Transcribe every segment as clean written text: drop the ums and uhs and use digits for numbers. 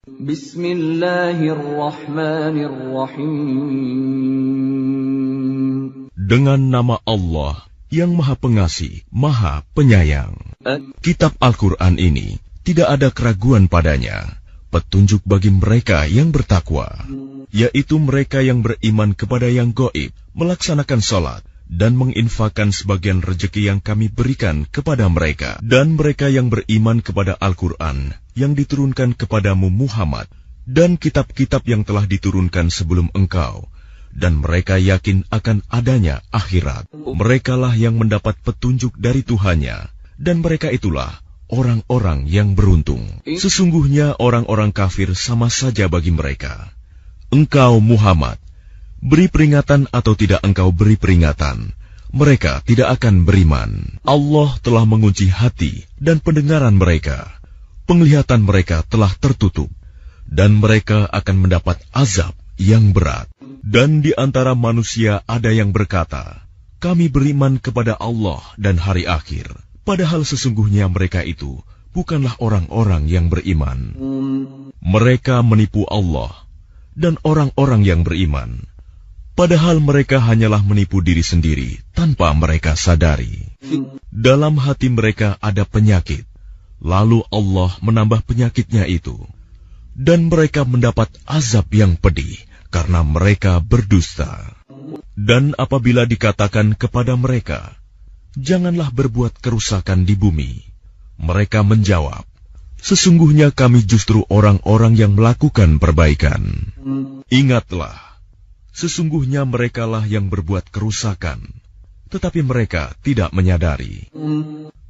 Bismillahirrahmanirrahim. Dengan nama Allah yang Maha Pengasih, Maha Penyayang. Kitab Al-Quran ini tidak ada keraguan padanya, petunjuk bagi mereka yang bertakwa, yaitu mereka yang beriman kepada yang gaib, melaksanakan salat, dan menginfakkan sebagian rezeki yang kami berikan kepada mereka. Dan mereka yang beriman kepada Al-Quran yang diturunkan kepadamu Muhammad, dan kitab-kitab yang telah diturunkan sebelum engkau, dan mereka yakin akan adanya akhirat. Merekalah yang mendapat petunjuk dari Tuhannya, dan mereka itulah orang-orang yang beruntung. Sesungguhnya orang-orang kafir sama saja bagi mereka. Engkau Muhammad, beri peringatan atau tidak engkau beri peringatan, mereka tidak akan beriman. Allah telah mengunci hati dan pendengaran mereka. Penglihatan mereka telah tertutup, dan mereka akan mendapat azab yang berat. Dan di antara manusia ada yang berkata, kami beriman kepada Allah dan hari akhir. Padahal sesungguhnya mereka itu bukanlah orang-orang yang beriman. Mereka menipu Allah dan orang-orang yang beriman. Padahal mereka hanyalah menipu diri sendiri tanpa mereka sadari. Dalam hati mereka ada penyakit, lalu Allah menambah penyakitnya itu. Dan mereka mendapat azab yang pedih karena mereka berdusta. Dan apabila dikatakan kepada mereka, janganlah berbuat kerusakan di bumi, mereka menjawab, sesungguhnya kami justru orang-orang yang melakukan perbaikan. Ingatlah, sesungguhnya merekalah yang berbuat kerusakan, tetapi mereka tidak menyadari.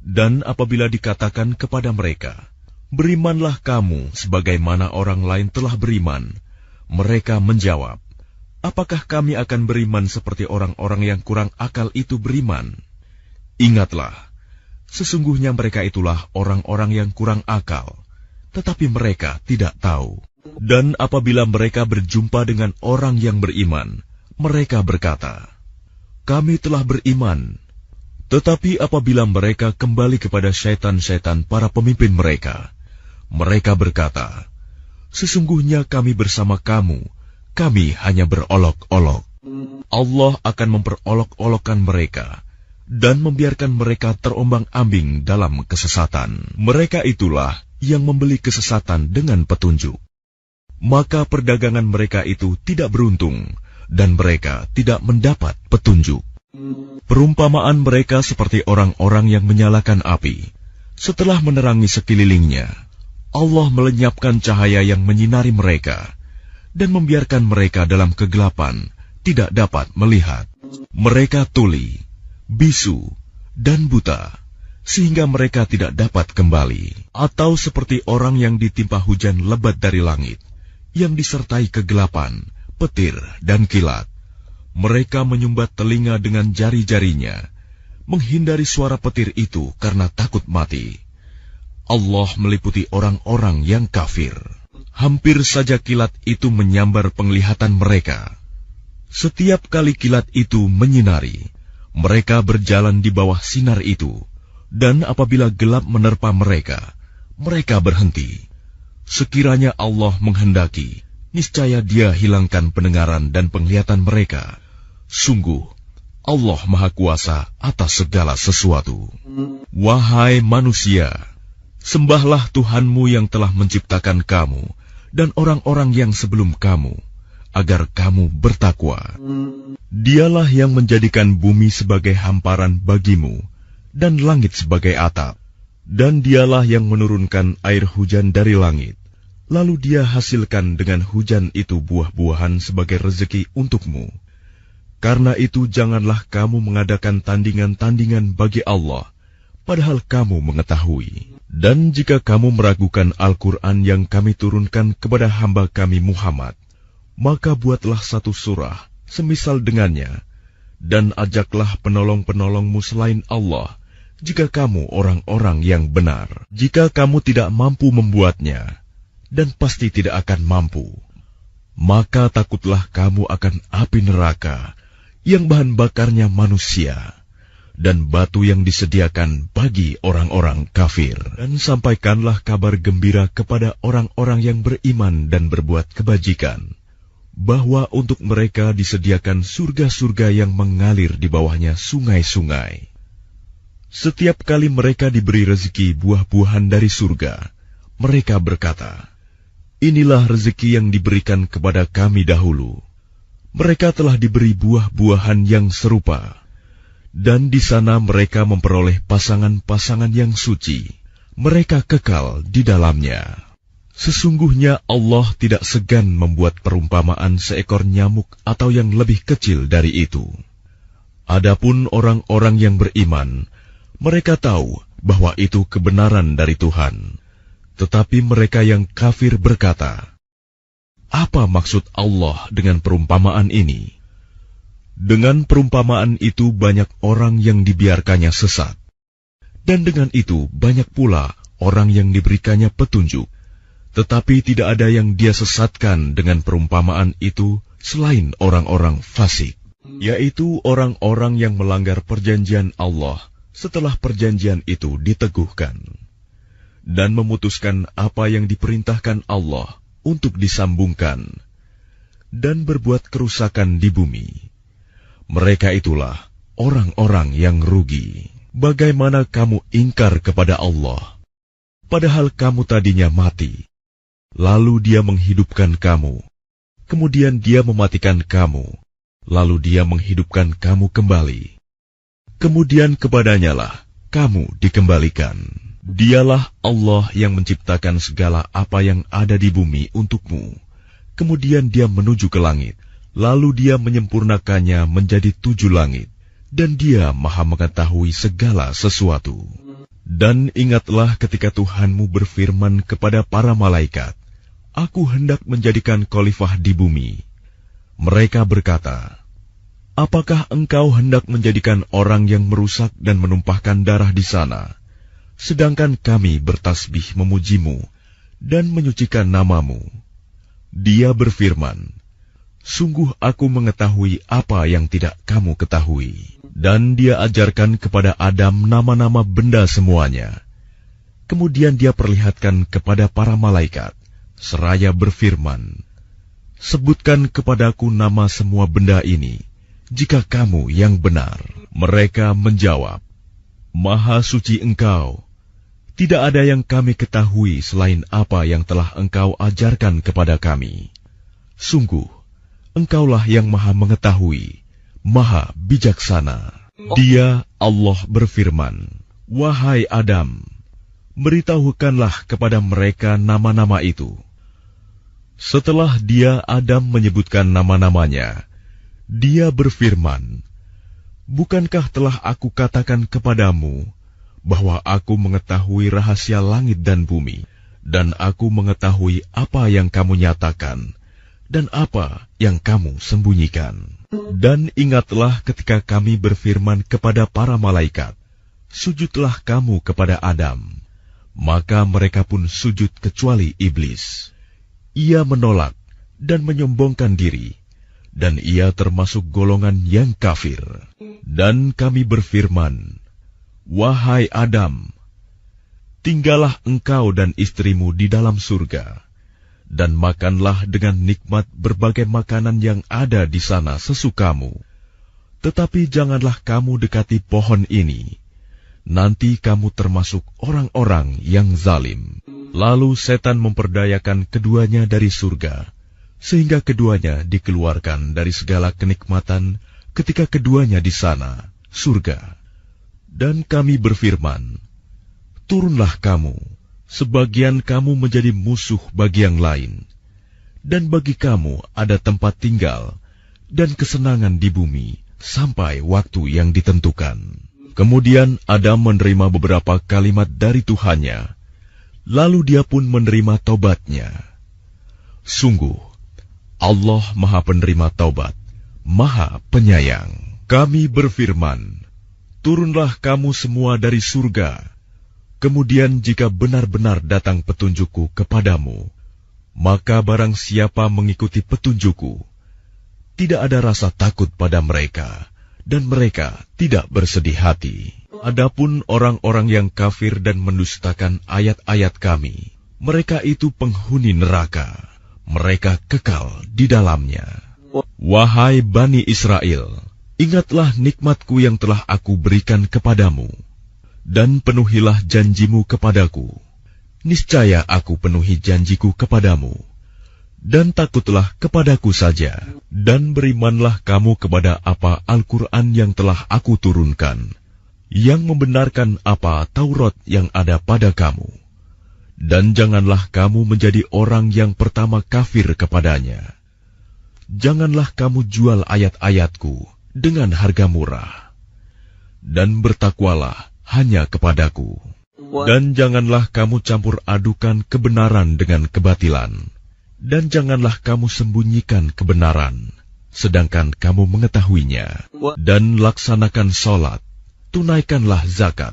Dan apabila dikatakan kepada mereka, berimanlah kamu sebagaimana orang lain telah beriman, mereka menjawab, apakah kami akan beriman seperti orang-orang yang kurang akal itu beriman? Ingatlah, sesungguhnya mereka itulah orang-orang yang kurang akal, tetapi mereka tidak tahu. Dan apabila mereka berjumpa dengan orang yang beriman, mereka berkata, kami telah beriman. Tetapi apabila mereka kembali kepada syaitan-syaitan para pemimpin mereka, mereka berkata, sesungguhnya kami bersama kamu, kami hanya berolok-olok. Allah akan memperolok-olokkan mereka dan membiarkan mereka terombang-ambing dalam kesesatan. Mereka itulah yang membeli kesesatan dengan petunjuk. Maka perdagangan mereka itu tidak beruntung, dan mereka tidak mendapat petunjuk. Perumpamaan mereka seperti orang-orang yang menyalakan api. Setelah menerangi sekelilingnya, Allah melenyapkan cahaya yang menyinari mereka, dan membiarkan mereka dalam kegelapan, tidak dapat melihat. Mereka tuli, bisu, dan buta, sehingga mereka tidak dapat kembali. Atau seperti orang yang ditimpa hujan lebat dari langit, yang disertai kegelapan, petir, dan kilat. Mereka menyumbat telinga dengan jari-jarinya, menghindari suara petir itu karena takut mati. Allah meliputi orang-orang yang kafir. Hampir saja kilat itu menyambar penglihatan mereka. Setiap kali kilat itu menyinari, mereka berjalan di bawah sinar itu, dan apabila gelap menerpa mereka, mereka berhenti. Sekiranya Allah menghendaki, niscaya Dia hilangkan pendengaran dan penglihatan mereka. Sungguh, Allah Maha Kuasa atas segala sesuatu. Wahai manusia, sembahlah Tuhanmu yang telah menciptakan kamu dan orang-orang yang sebelum kamu, agar kamu bertakwa. Dialah yang menjadikan bumi sebagai hamparan bagimu, dan langit sebagai atap. Dan Dialah yang menurunkan air hujan dari langit, lalu Dia hasilkan dengan hujan itu buah-buahan sebagai rezeki untukmu. Karena itu janganlah kamu mengadakan tandingan-tandingan bagi Allah, padahal kamu mengetahui. Dan jika kamu meragukan Al-Quran yang kami turunkan kepada hamba kami Muhammad, maka buatlah satu surah semisal dengannya, dan ajaklah penolong-penolongmu selain Allah, jika kamu orang-orang yang benar. Jika kamu tidak mampu membuatnya, dan pasti tidak akan mampu, maka takutlah kamu akan api neraka, yang bahan bakarnya manusia, dan batu yang disediakan bagi orang-orang kafir. Dan sampaikanlah kabar gembira kepada orang-orang yang beriman dan berbuat kebajikan, bahwa untuk mereka disediakan surga-surga yang mengalir di bawahnya sungai-sungai. Setiap kali mereka diberi rezeki buah-buahan dari surga, mereka berkata, "Inilah rezeki yang diberikan kepada kami dahulu." Mereka telah diberi buah-buahan yang serupa, dan di sana mereka memperoleh pasangan-pasangan yang suci. Mereka kekal di dalamnya. Sesungguhnya Allah tidak segan membuat perumpamaan seekor nyamuk atau yang lebih kecil dari itu. Adapun orang-orang yang beriman, mereka tahu bahwa itu kebenaran dari Tuhan. Tetapi mereka yang kafir berkata, "Apa maksud Allah dengan perumpamaan ini?" Dengan perumpamaan itu banyak orang yang dibiarkannya sesat, dan dengan itu banyak pula orang yang diberikannya petunjuk. Tetapi tidak ada yang dia sesatkan dengan perumpamaan itu selain orang-orang fasik, yaitu orang-orang yang melanggar perjanjian Allah setelah perjanjian itu diteguhkan, dan memutuskan apa yang diperintahkan Allah untuk disambungkan, dan berbuat kerusakan di bumi. Mereka itulah orang-orang yang rugi. Bagaimana kamu ingkar kepada Allah, padahal kamu tadinya mati, lalu Dia menghidupkan kamu, kemudian Dia mematikan kamu, lalu Dia menghidupkan kamu kembali. Kemudian kepadanyalah kamu dikembalikan. Dialah Allah yang menciptakan segala apa yang ada di bumi untukmu. Kemudian Dia menuju ke langit, lalu Dia menyempurnakannya menjadi 7 langit, dan Dia Maha mengetahui segala sesuatu. Dan ingatlah ketika Tuhanmu berfirman kepada para malaikat, "Aku hendak menjadikan khalifah di bumi." Mereka berkata, "Apakah engkau hendak menjadikan orang yang merusak dan menumpahkan darah di sana, sedangkan kami bertasbih memujimu dan menyucikan namamu?" Dia berfirman, "Sungguh aku mengetahui apa yang tidak kamu ketahui." Dan Dia ajarkan kepada Adam nama-nama benda semuanya. Kemudian Dia perlihatkan kepada para malaikat, seraya berfirman, "Sebutkan kepadaku nama semua benda ini, jika kamu yang benar." Mereka menjawab, "Maha suci Engkau. Tidak ada yang kami ketahui selain apa yang telah Engkau ajarkan kepada kami. Sungguh, Engkaulah yang Maha mengetahui, Maha bijaksana." Dia, Allah berfirman, "Wahai Adam, beritahukanlah kepada mereka nama-nama itu." Setelah Dia, Adam, menyebutkan nama-namanya, Dia berfirman, "Bukankah telah aku katakan kepadamu bahwa aku mengetahui rahasia langit dan bumi, dan aku mengetahui apa yang kamu nyatakan dan apa yang kamu sembunyikan?" Dan ingatlah ketika kami berfirman kepada para malaikat, "Sujudlah kamu kepada Adam." Maka mereka pun sujud kecuali iblis. Ia menolak dan menyombongkan diri, dan ia termasuk golongan yang kafir. Dan kami berfirman, "Wahai Adam, tinggallah engkau dan istrimu di dalam surga, dan makanlah dengan nikmat berbagai makanan yang ada di sana sesukamu. Tetapi janganlah kamu dekati pohon ini, nanti kamu termasuk orang-orang yang zalim." Lalu setan memperdayakan keduanya dari surga, sehingga keduanya dikeluarkan dari segala kenikmatan ketika keduanya di sana, surga. Dan kami berfirman, "Turunlah kamu, sebagian kamu menjadi musuh bagi yang lain, dan bagi kamu ada tempat tinggal dan kesenangan di bumi sampai waktu yang ditentukan." Kemudian Adam menerima beberapa kalimat dari Tuhannya, lalu dia pun menerima taubatnya. Sungguh, Allah Maha Penerima Taubat, Maha Penyayang. Kami berfirman, "Turunlah kamu semua dari surga. Kemudian jika benar-benar datang petunjukku kepadamu, maka barang siapa mengikuti petunjukku, tidak ada rasa takut pada mereka, dan mereka tidak bersedih hati. Adapun orang-orang yang kafir dan mendustakan ayat-ayat kami, mereka itu penghuni neraka. Mereka kekal di dalamnya. Wahai Bani Israel, ingatlah nikmatku yang telah aku berikan kepadamu, dan penuhilah janjimu kepadaku. Niscaya aku penuhi janjiku kepadamu. Dan takutlah kepadaku saja, dan berimanlah kamu kepada apa Al-Quran yang telah aku turunkan, yang membenarkan apa Taurat yang ada pada kamu. Dan janganlah kamu menjadi orang yang pertama kafir kepadanya. Janganlah kamu jual ayat-ayatku dengan harga murah. Dan bertakwalah hanya kepadaku. Dan janganlah kamu campur adukan kebenaran dengan kebatilan. Dan janganlah kamu sembunyikan kebenaran, sedangkan kamu mengetahuinya. Dan laksanakan sholat, tunaikanlah zakat,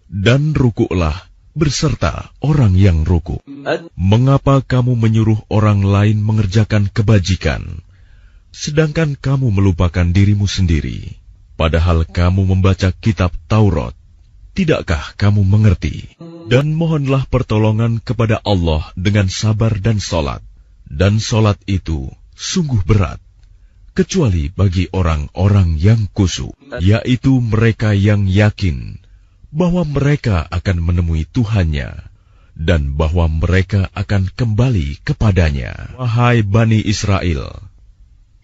dan rukuklah berserta orang yang rukuk. Mengapa kamu menyuruh orang lain mengerjakan kebajikan, sedangkan kamu melupakan dirimu sendiri? Padahal kamu membaca kitab Taurat, tidakkah kamu mengerti? Dan mohonlah pertolongan kepada Allah dengan sabar dan sholat. Dan sholat itu sungguh berat, kecuali bagi orang-orang yang khusyuk, yaitu mereka yang yakin bahwa mereka akan menemui Tuhannya, dan bahwa mereka akan kembali kepadanya. Wahai Bani Israel,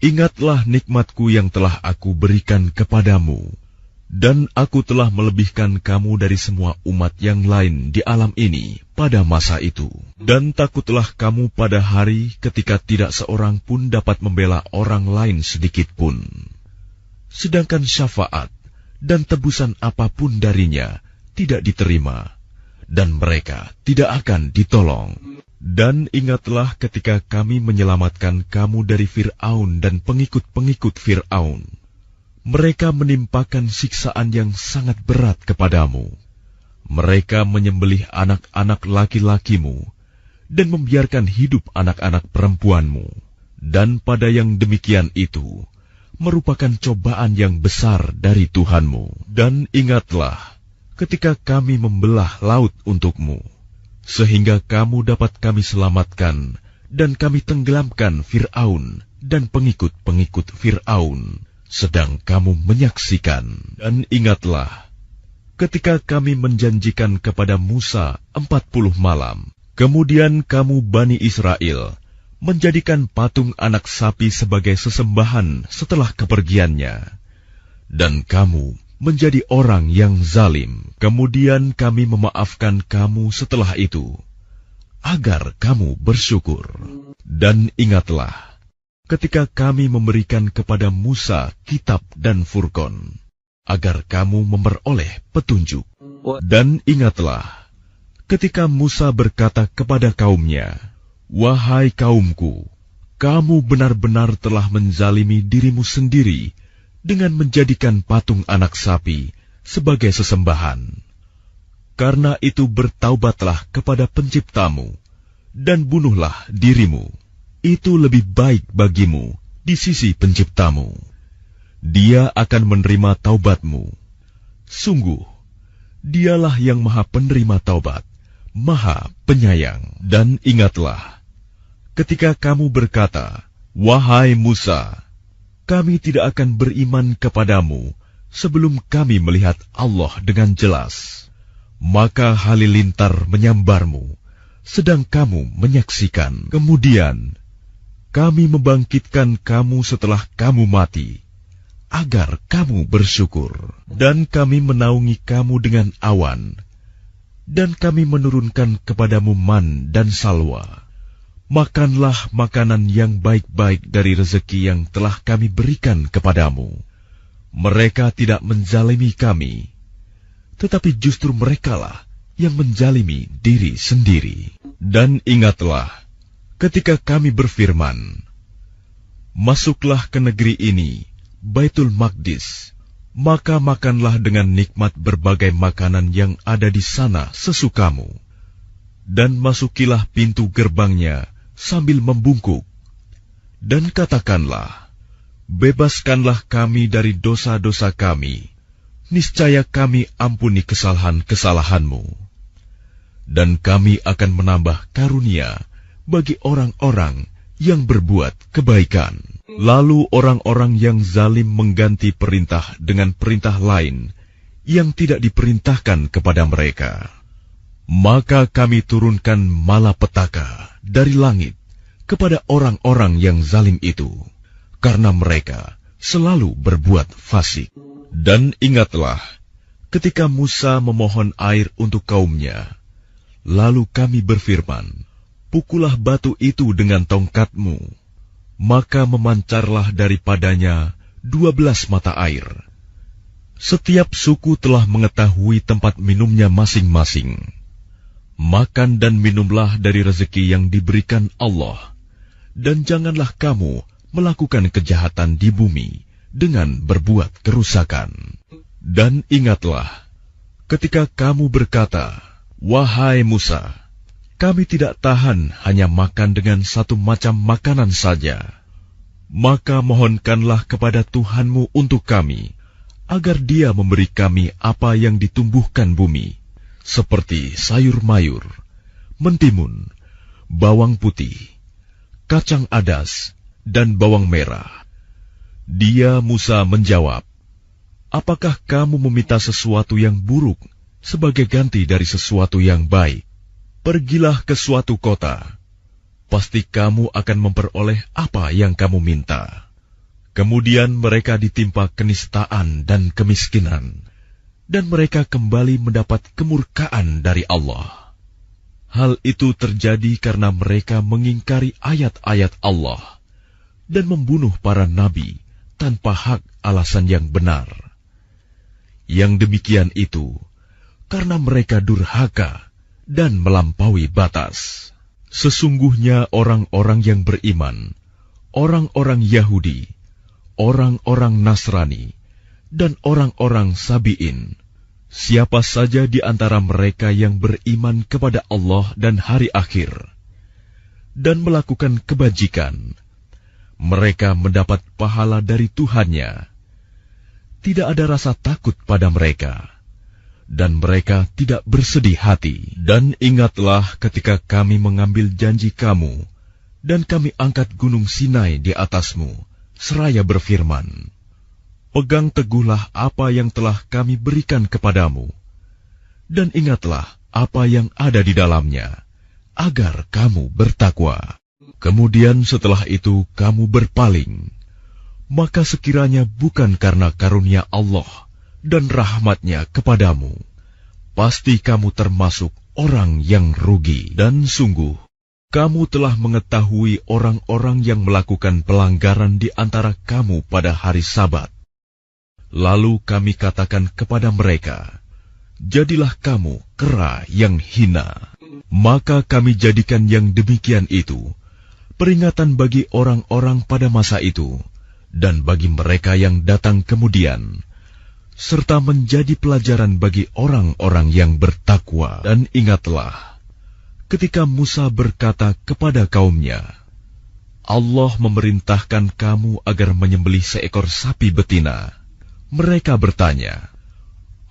ingatlah nikmatku yang telah aku berikan kepadamu, dan aku telah melebihkan kamu dari semua umat yang lain di alam ini pada masa itu. Dan takutlah kamu pada hari ketika tidak seorang pun dapat membela orang lain sedikit pun. Sedangkan syafaat dan tebusan apapun darinya tidak diterima, dan mereka tidak akan ditolong. Dan ingatlah ketika kami menyelamatkan kamu dari Fir'aun dan pengikut-pengikut Fir'aun. Mereka menimpakan siksaan yang sangat berat kepadamu. Mereka menyembelih anak-anak laki-lakimu dan membiarkan hidup anak-anak perempuanmu. Dan pada yang demikian itu merupakan cobaan yang besar dari Tuhanmu. Dan ingatlah ketika kami membelah laut untukmu, sehingga kamu dapat kami selamatkan dan kami tenggelamkan Fir'aun dan pengikut-pengikut Fir'aun, sedang kamu menyaksikan. Dan ingatlah ketika kami menjanjikan kepada Musa 40 malam, kemudian kamu Bani Israel menjadikan patung anak sapi sebagai sesembahan setelah kepergiannya, dan kamu menjadi orang yang zalim. Kemudian kami memaafkan kamu setelah itu, agar kamu bersyukur. Dan ingatlah ketika kami memberikan kepada Musa kitab dan Furqan, agar kamu memperoleh petunjuk. Dan ingatlah ketika Musa berkata kepada kaumnya, "Wahai kaumku, kamu benar-benar telah menzalimi dirimu sendiri dengan menjadikan patung anak sapi sebagai sesembahan. Karena itu bertaubatlah kepada penciptamu, dan bunuhlah dirimu. Itu lebih baik bagimu di sisi penciptamu. Dia akan menerima taubatmu. Sungguh, dialah yang maha penerima taubat, maha penyayang." Dan ingatlah ketika kamu berkata, "Wahai Musa, kami tidak akan beriman kepadamu sebelum kami melihat Allah dengan jelas." Maka halilintar menyambarmu, sedang kamu menyaksikan. Kemudian kami membangkitkan kamu setelah kamu mati, agar kamu bersyukur. Dan kami menaungi kamu dengan awan, dan kami menurunkan kepadamu man dan salwa. Makanlah makanan yang baik-baik dari rezeki yang telah kami berikan kepadamu. Mereka tidak menzalimi kami, tetapi justru merekalah yang menzalimi diri sendiri. Dan ingatlah ketika kami berfirman, "Masuklah ke negeri ini, Baitul Maqdis, maka makanlah dengan nikmat berbagai makanan yang ada di sana sesukamu, dan masukilah pintu gerbangnya sambil membungkuk, dan katakanlah, bebaskanlah kami dari dosa-dosa kami, niscaya kami ampuni kesalahan-kesalahan-Mu. Dan kami akan menambah karunia bagi orang-orang yang berbuat kebaikan. Lalu orang-orang yang zalim mengganti perintah dengan perintah lain yang tidak diperintahkan kepada mereka. Maka kami turunkan malapetaka dari langit kepada orang-orang yang zalim itu, karena mereka selalu berbuat fasik. Dan ingatlah, ketika Musa memohon air untuk kaumnya, lalu kami berfirman, pukullah batu itu dengan tongkatmu, maka memancarlah daripadanya 12 mata air. Setiap suku telah mengetahui tempat minumnya masing-masing. Makan dan minumlah dari rezeki yang diberikan Allah, dan janganlah kamu melakukan kejahatan di bumi dengan berbuat kerusakan. Dan ingatlah, ketika kamu berkata, wahai Musa, kami tidak tahan hanya makan dengan satu macam makanan saja. Maka mohonkanlah kepada Tuhanmu untuk kami, agar Dia memberi kami apa yang ditumbuhkan bumi, seperti sayur mayur, mentimun, bawang putih, kacang adas, dan bawang merah. Dia Musa menjawab, apakah kamu meminta sesuatu yang buruk sebagai ganti dari sesuatu yang baik? Pergilah ke suatu kota, pasti kamu akan memperoleh apa yang kamu minta. Kemudian mereka ditimpa kenistaan dan kemiskinan, dan mereka kembali mendapat kemurkaan dari Allah. Hal itu terjadi karena mereka mengingkari ayat-ayat Allah dan membunuh para nabi tanpa hak alasan yang benar. Yang demikian itu karena mereka durhaka dan melampaui batas. Sesungguhnya orang-orang yang beriman, orang-orang Yahudi, orang-orang Nasrani, dan orang-orang Sabi'in, siapa saja di antara mereka yang beriman kepada Allah dan hari akhir, dan melakukan kebajikan, mereka mendapat pahala dari Tuhannya. Tidak ada rasa takut pada mereka, dan mereka tidak bersedih hati. Dan ingatlah ketika kami mengambil janji kamu, dan kami angkat gunung Sinai di atasmu, seraya berfirman, pegang teguhlah apa yang telah kami berikan kepadamu, dan ingatlah apa yang ada di dalamnya, agar kamu bertakwa. Kemudian setelah itu kamu berpaling, maka sekiranya bukan karena karunia Allah dan rahmat-Nya kepadamu, pasti kamu termasuk orang yang rugi. Dan sungguh, kamu telah mengetahui orang-orang yang melakukan pelanggaran di antara kamu pada hari Sabat. Lalu kami katakan kepada mereka, jadilah kamu kera yang hina. Maka kami jadikan yang demikian itu peringatan bagi orang-orang pada masa itu, dan bagi mereka yang datang kemudian, serta menjadi pelajaran bagi orang-orang yang bertakwa. Dan ingatlah, ketika Musa berkata kepada kaumnya, Allah memerintahkan kamu agar menyembelih seekor sapi betina. Mereka bertanya,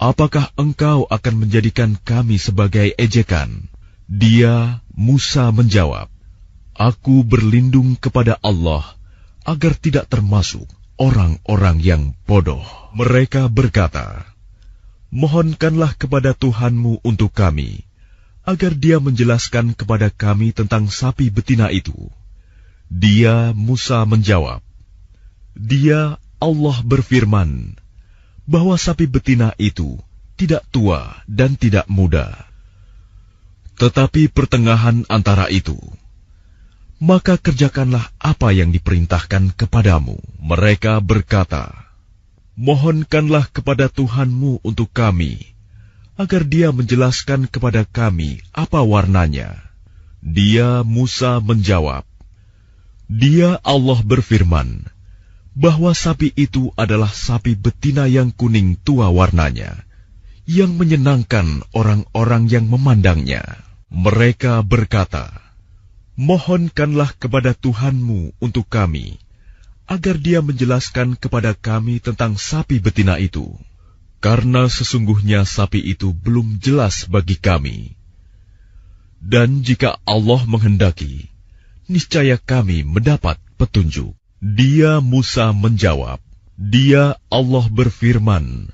apakah engkau akan menjadikan kami sebagai ejekan? Dia, Musa, menjawab, aku berlindung kepada Allah agar tidak termasuk orang-orang yang bodoh. Mereka berkata, mohonkanlah kepada Tuhanmu untuk kami, agar Dia menjelaskan kepada kami tentang sapi betina itu. Dia, Musa, menjawab, Dia, Allah berfirman, bahwa sapi betina itu tidak tua dan tidak muda, tetapi pertengahan antara itu. Maka kerjakanlah apa yang diperintahkan kepadamu. Mereka berkata, mohonkanlah kepada Tuhanmu untuk kami, agar Dia menjelaskan kepada kami apa warnanya. Dia, Musa, menjawab, Dia, Allah berfirman, bahwa sapi itu adalah sapi betina yang kuning tua warnanya, yang menyenangkan orang-orang yang memandangnya. Mereka berkata, mohonkanlah kepada Tuhanmu untuk kami, agar dia menjelaskan kepada kami tentang sapi betina itu, karena sesungguhnya sapi itu belum jelas bagi kami. Dan jika Allah menghendaki, niscaya kami mendapat petunjuk." Dia Musa menjawab, "Dia Allah berfirman,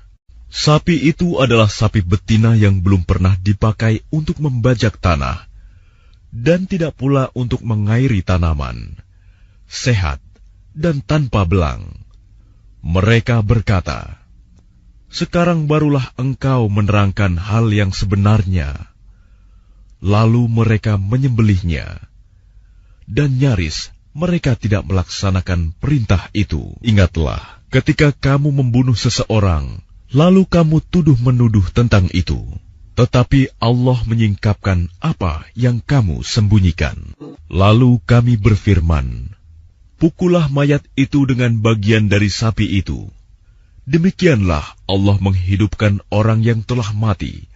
sapi itu adalah sapi betina yang belum pernah dipakai untuk membajak tanah, dan tidak pula untuk mengairi tanaman, sehat dan tanpa belang." Mereka berkata, "Sekarang barulah engkau menerangkan hal yang sebenarnya." Lalu mereka menyembelihnya, dan nyaris mereka tidak melaksanakan perintah itu. Ingatlah, ketika kamu membunuh seseorang, lalu kamu tuduh-menuduh tentang itu, tetapi Allah menyingkapkan apa yang kamu sembunyikan. Lalu kami berfirman, "Pukullah mayat itu dengan bagian dari sapi itu." Demikianlah Allah menghidupkan orang yang telah mati,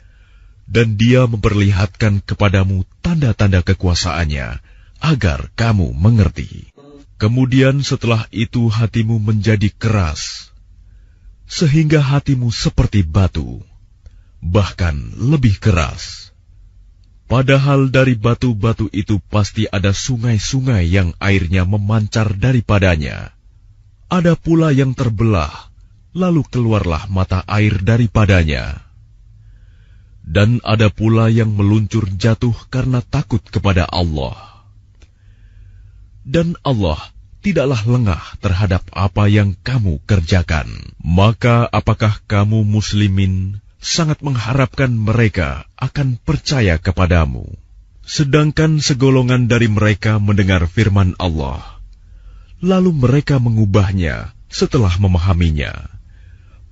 dan Dia memperlihatkan kepadamu tanda-tanda kekuasaannya, agar kamu mengerti. Kemudian setelah itu hatimu menjadi keras, sehingga hatimu seperti batu, bahkan lebih keras. Padahal dari batu-batu itu pasti ada sungai-sungai yang airnya memancar daripadanya. Ada pula yang terbelah, lalu keluarlah mata air daripadanya. Dan ada pula yang meluncur jatuh karena takut kepada Allah. Dan Allah tidaklah lengah terhadap apa yang kamu kerjakan. Maka apakah kamu muslimin sangat mengharapkan mereka akan percaya kepadamu, sedangkan segolongan dari mereka mendengar firman Allah, lalu mereka mengubahnya setelah memahaminya,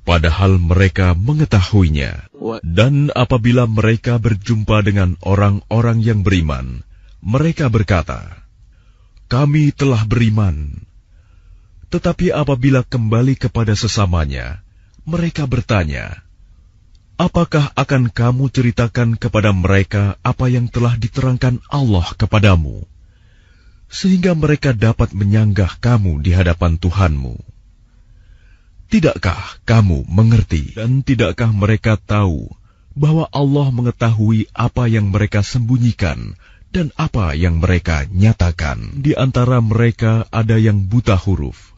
padahal mereka mengetahuinya. Dan apabila mereka berjumpa dengan orang-orang yang beriman, mereka berkata, "Kami telah beriman." Tetapi apabila kembali kepada sesamanya, mereka bertanya, "Apakah akan kamu ceritakan kepada mereka apa yang telah diterangkan Allah kepadamu, sehingga mereka dapat menyanggah kamu di hadapan Tuhanmu? Tidakkah kamu mengerti, dan tidakkah mereka tahu bahwa Allah mengetahui apa yang mereka sembunyikan dan apa yang mereka nyatakan?" Di antara mereka ada yang buta huruf,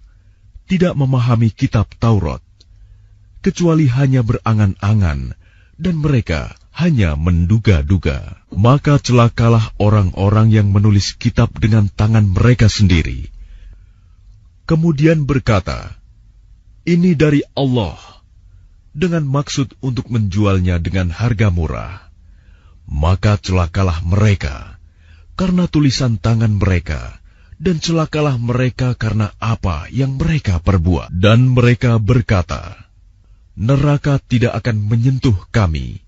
tidak memahami kitab Taurat, kecuali hanya berangan-angan, dan mereka hanya menduga-duga. Maka celakalah orang-orang yang menulis kitab dengan tangan mereka sendiri, kemudian berkata, "Ini dari Allah," dengan maksud untuk menjualnya dengan harga murah. Maka celakalah mereka karena tulisan tangan mereka, dan celakalah mereka karena apa yang mereka perbuat. Dan mereka berkata, "Neraka tidak akan menyentuh kami,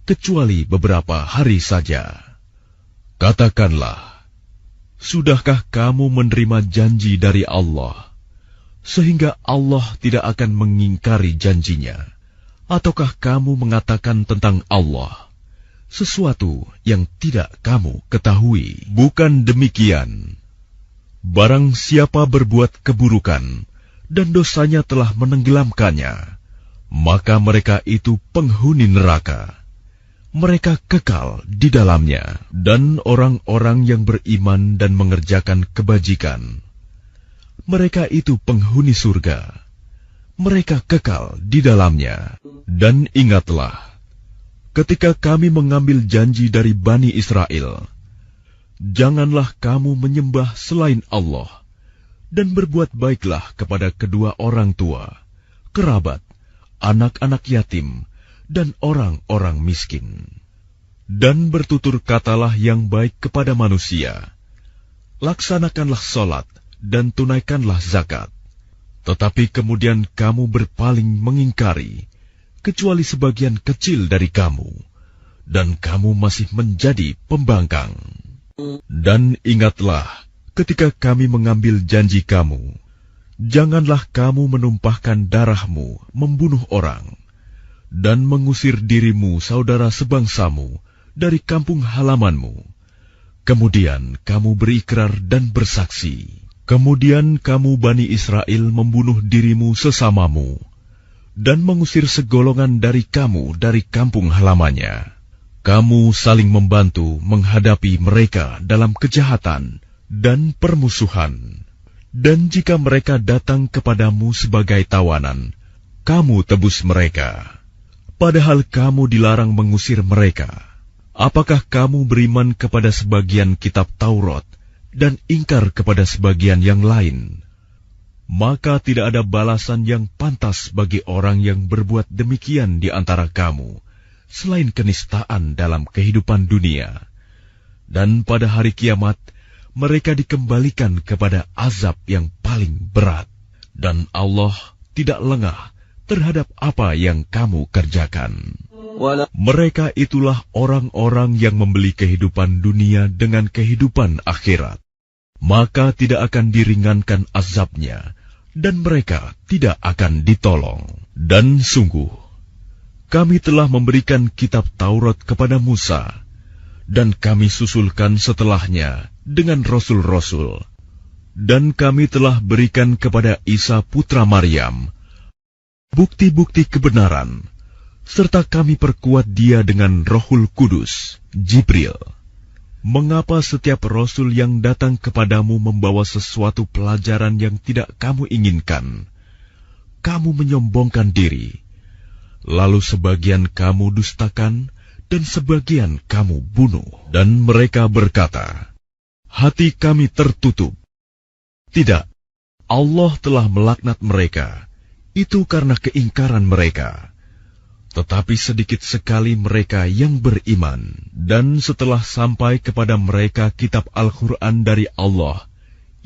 kecuali beberapa hari saja." Katakanlah, sudahkah kamu menerima janji dari Allah, sehingga Allah tidak akan mengingkari janjinya? Ataukah kamu mengatakan tentang Allah sesuatu yang tidak kamu ketahui? Bukan demikian. Barang siapa berbuat keburukan dan dosanya telah menenggelamkannya, maka mereka itu penghuni neraka. Mereka kekal di dalamnya. Dan orang-orang yang beriman dan mengerjakan kebajikan, mereka itu penghuni surga. Mereka kekal di dalamnya. Dan ingatlah, ketika kami mengambil janji dari Bani Israel, janganlah kamu menyembah selain Allah, dan berbuat baiklah kepada kedua orang tua, kerabat, anak-anak yatim, dan orang-orang miskin. Dan bertutur katalah yang baik kepada manusia. Laksanakanlah sholat dan tunaikanlah zakat. Tetapi kemudian kamu berpaling mengingkari, kecuali sebagian kecil dari kamu, dan kamu masih menjadi pembangkang. Dan ingatlah, ketika kami mengambil janji kamu, janganlah kamu menumpahkan darahmu, membunuh orang, dan mengusir dirimu saudara sebangsamu dari kampung halamanmu. Kemudian kamu berikrar dan bersaksi, Kemudian kamu Bani Israel membunuh dirimu sesamamu dan mengusir segolongan dari kamu dari kampung halamannya. Kamu saling membantu menghadapi mereka dalam kejahatan dan permusuhan. Dan jika mereka datang kepadamu sebagai tawanan, kamu tebus mereka. Padahal kamu dilarang mengusir mereka. Apakah kamu beriman kepada sebagian kitab Taurat dan ingkar kepada sebagian yang lain? Maka tidak ada balasan yang pantas bagi orang yang berbuat demikian di antara kamu, selain kenistaan dalam kehidupan dunia. Dan pada hari kiamat, mereka dikembalikan kepada azab yang paling berat. Dan Allah tidak lengah terhadap apa yang kamu kerjakan. Mereka itulah orang-orang yang membeli kehidupan dunia dengan kehidupan akhirat. Maka tidak akan diringankan azabnya, dan mereka tidak akan ditolong. Dan sungguh, kami telah memberikan kitab Taurat kepada Musa, dan kami susulkan setelahnya dengan rasul-rasul. Dan kami telah berikan kepada Isa putra Maryam bukti-bukti kebenaran, serta kami perkuat dia dengan Rohul Kudus, Jibril. Mengapa setiap rasul yang datang kepadamu membawa sesuatu pelajaran yang tidak kamu inginkan, kamu menyombongkan diri, lalu sebagian kamu dustakan, dan sebagian kamu bunuh. Dan mereka berkata, hati kami tertutup. Tidak, Allah telah melaknat mereka. Itu karena keingkaran mereka. Tetapi sedikit sekali mereka yang beriman. Dan setelah sampai kepada mereka kitab Al-Quran dari Allah,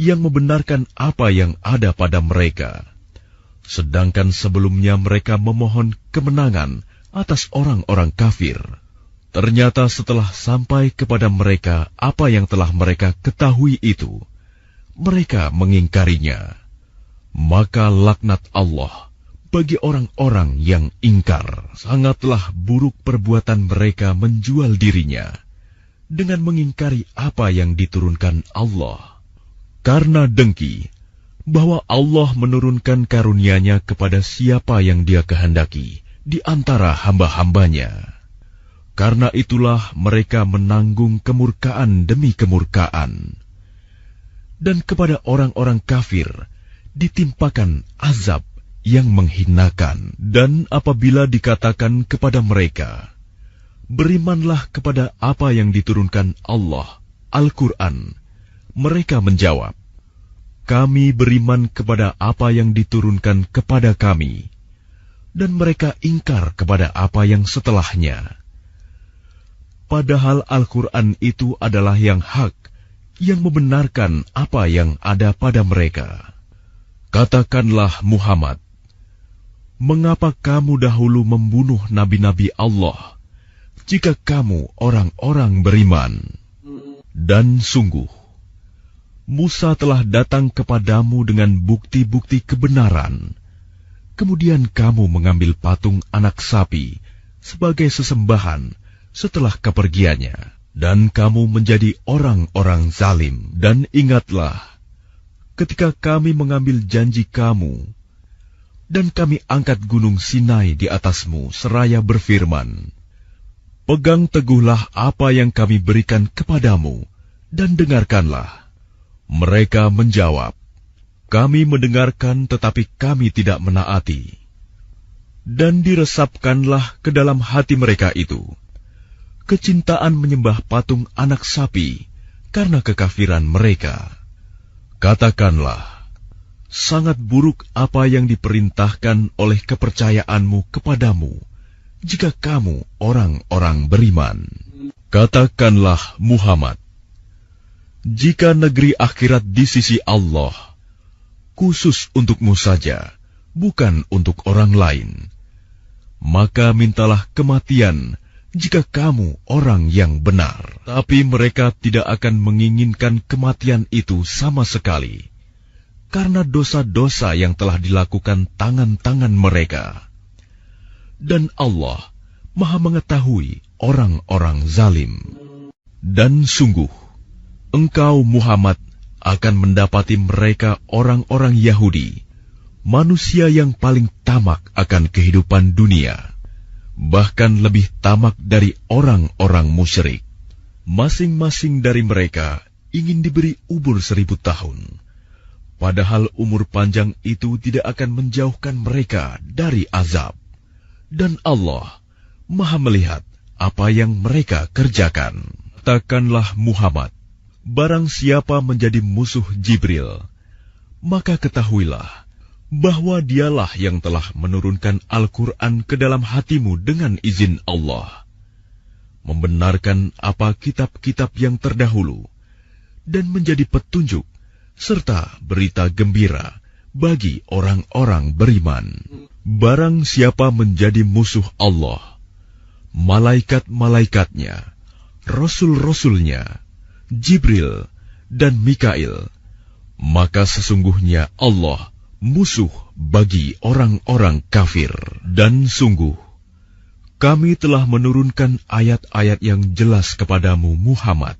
yang membenarkan apa yang ada pada mereka, sedangkan sebelumnya mereka memohon kemenangan atas orang-orang kafir, ternyata setelah sampai kepada mereka apa yang telah mereka ketahui itu, mereka mengingkarinya. Maka laknat Allah bagi orang-orang yang ingkar. Sangatlah buruk perbuatan mereka menjual dirinya dengan mengingkari apa yang diturunkan Allah, karena dengki bahwa Allah menurunkan karunia-Nya kepada siapa yang Dia kehendaki di antara hamba-hambanya. Karena itulah mereka menanggung kemurkaan demi kemurkaan. Dan kepada orang-orang kafir ditimpakan azab yang menghinakan. Dan apabila dikatakan kepada mereka, berimanlah kepada apa yang diturunkan Allah, Al-Quran, mereka menjawab, kami beriman kepada apa yang diturunkan kepada kami. Dan mereka ingkar kepada apa yang setelahnya. Padahal Al-Quran itu adalah yang hak, yang membenarkan apa yang ada pada mereka. Katakanlah Muhammad, mengapa kamu dahulu membunuh nabi-nabi Allah, jika kamu orang-orang beriman? Dan sungguh, Musa telah datang kepadamu dengan bukti-bukti kebenaran. Kemudian kamu mengambil patung anak sapi sebagai sesembahan setelah kepergiannya, dan kamu menjadi orang-orang zalim. Dan ingatlah, ketika kami mengambil janji kamu, dan kami angkat gunung Sinai di atasmu seraya berfirman, pegang teguhlah apa yang kami berikan kepadamu, dan dengarkanlah. Mereka menjawab, kami mendengarkan tetapi kami tidak menaati. Dan diresapkanlah ke dalam hati mereka itu kecintaan menyembah patung anak sapi karena kekafiran mereka. Katakanlah, sangat buruk apa yang diperintahkan oleh kepercayaanmu kepadamu, jika kamu orang-orang beriman. Katakanlah Muhammad, jika negeri akhirat di sisi Allah, khusus untukmu saja, bukan untuk orang lain, maka mintalah kematian jika kamu orang yang benar. Tapi mereka tidak akan menginginkan kematian itu sama sekali, karena dosa-dosa yang telah dilakukan tangan-tangan mereka. Dan Allah Maha mengetahui orang-orang zalim. Dan sungguh, engkau Muhammad akan mendapati mereka orang-orang Yahudi, manusia yang paling tamak akan kehidupan dunia, bahkan lebih tamak dari orang-orang musyrik. Masing-masing dari mereka ingin diberi umur 1000 tahun, padahal umur panjang itu tidak akan menjauhkan mereka dari azab. Dan Allah Maha melihat apa yang mereka kerjakan. Katakanlah Muhammad, barang siapa menjadi musuh Jibril, maka ketahuilah bahwa dialah yang telah menurunkan Al-Quran ke dalam hatimu dengan izin Allah, membenarkan apa kitab-kitab yang terdahulu, dan menjadi petunjuk serta berita gembira bagi orang-orang beriman. Barang siapa menjadi musuh Allah, malaikat-malaikatnya, rasul-rasulnya, Jibril dan Mikail, maka sesungguhnya Allah musuh bagi orang-orang kafir. Dan sungguh, kami telah menurunkan ayat-ayat yang jelas kepadamu Muhammad,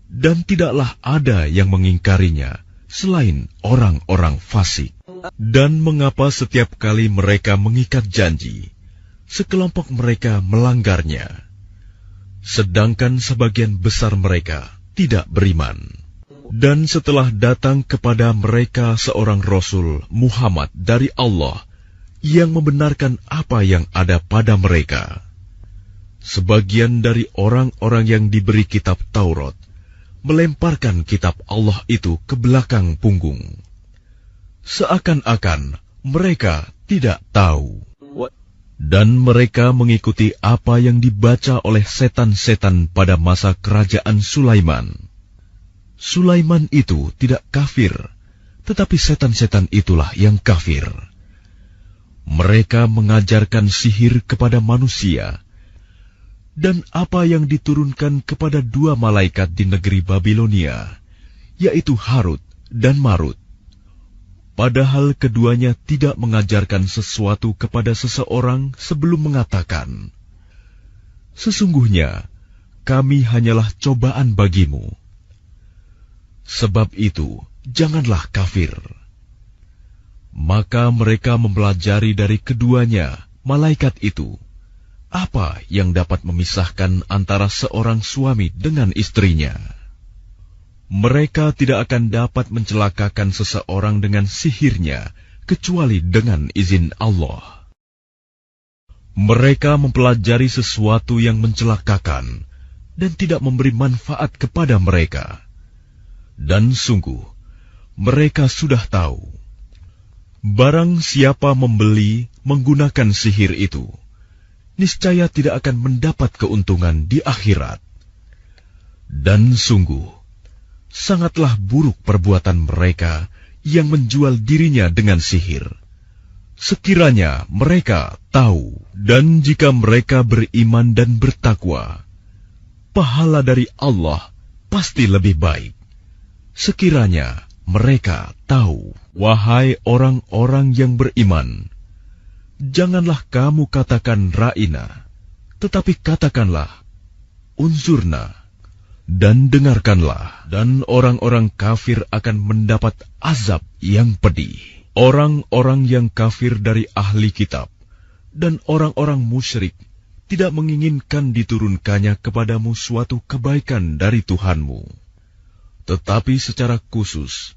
dan tidaklah ada yang mengingkarinya selain orang-orang fasik. Dan mengapa setiap kali mereka mengikat janji, sekelompok mereka melanggarnya, sedangkan sebagian besar mereka tidak beriman? Dan setelah datang kepada mereka seorang Rasul Muhammad dari Allah yang membenarkan apa yang ada pada mereka, sebagian dari orang-orang yang diberi kitab Taurat melemparkan kitab Allah itu ke belakang punggung, seakan-akan mereka tidak tahu. Dan mereka mengikuti apa yang dibaca oleh setan-setan pada masa kerajaan Sulaiman. Sulaiman itu tidak kafir, tetapi setan-setan itulah yang kafir. Mereka mengajarkan sihir kepada manusia, dan apa yang diturunkan kepada 2 malaikat di negeri Babilonia, yaitu Harut dan Marut. Padahal keduanya tidak mengajarkan sesuatu kepada seseorang sebelum mengatakan, "Sesungguhnya kami hanyalah cobaan bagimu." Sebab itu, janganlah kafir. Maka mereka mempelajari dari keduanya, malaikat itu, apa yang dapat memisahkan antara seorang suami dengan istrinya. Mereka tidak akan dapat mencelakakan seseorang dengan sihirnya, kecuali dengan izin Allah. Mereka mempelajari sesuatu yang mencelakakan, dan tidak memberi manfaat kepada mereka. Dan sungguh, mereka sudah tahu, barang siapa membeli menggunakan sihir itu, niscaya tidak akan mendapat keuntungan di akhirat. Dan sungguh, sangatlah buruk perbuatan mereka yang menjual dirinya dengan sihir, sekiranya mereka tahu. Dan jika mereka beriman dan bertakwa, pahala dari Allah pasti lebih baik, sekiranya mereka tahu. Wahai orang-orang yang beriman, janganlah kamu katakan ra'ina, tetapi katakanlah unzurna, dan dengarkanlah. Dan orang-orang kafir akan mendapat azab yang pedih. Orang-orang yang kafir dari ahli kitab dan orang-orang musyrik tidak menginginkan diturunkannya kepadamu suatu kebaikan dari Tuhanmu, tetapi secara khusus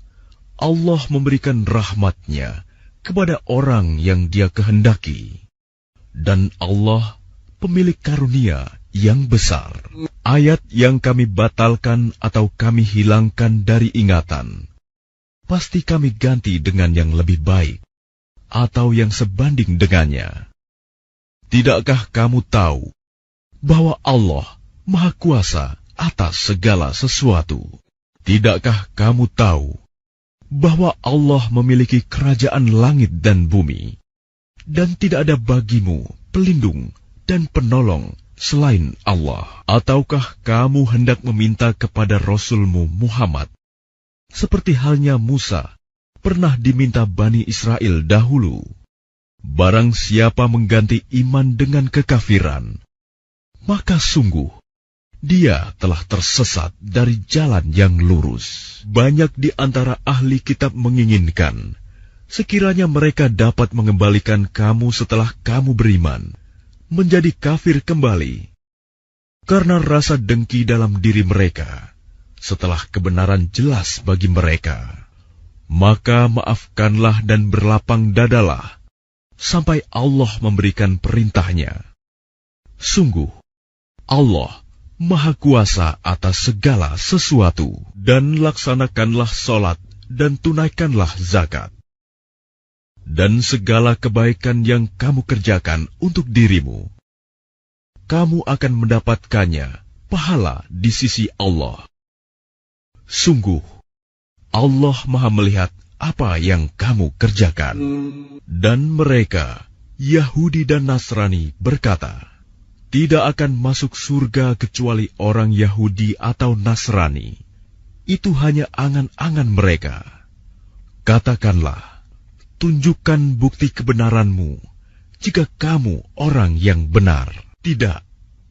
Allah memberikan rahmat-Nya kepada orang yang Dia kehendaki, dan Allah pemilik karunia yang besar. Ayat yang kami batalkan atau kami hilangkan dari ingatan, pasti kami ganti dengan yang lebih baik, atau yang sebanding dengannya. Tidakkah kamu tahu bahwa Allah Maha Kuasa atas segala sesuatu? Tidakkah kamu tahu bahwa Allah memiliki kerajaan langit dan bumi, dan tidak ada bagimu pelindung dan penolong selain Allah? Ataukah kamu hendak meminta kepada Rasulmu Muhammad, seperti halnya Musa pernah diminta Bani Israel dahulu? Barang siapa mengganti iman dengan kekafiran, maka sungguh dia telah tersesat dari jalan yang lurus. Banyak di antara ahli kitab menginginkan, sekiranya mereka dapat mengembalikan kamu setelah kamu beriman, menjadi kafir kembali, karena rasa dengki dalam diri mereka, setelah kebenaran jelas bagi mereka. Maka maafkanlah dan berlapang dadalah, sampai Allah memberikan perintahnya. Sungguh, Allah Maha Kuasa atas segala sesuatu. Dan laksanakanlah sholat dan tunaikanlah zakat. Dan segala kebaikan yang kamu kerjakan untuk dirimu, kamu akan mendapatkannya pahala di sisi Allah. Sungguh, Allah Maha melihat apa yang kamu kerjakan. Dan mereka, Yahudi dan Nasrani, berkata, tidak akan masuk surga kecuali orang Yahudi atau Nasrani. Itu hanya angan-angan mereka. Katakanlah, tunjukkan bukti kebenaranmu, jika kamu orang yang benar. Tidak,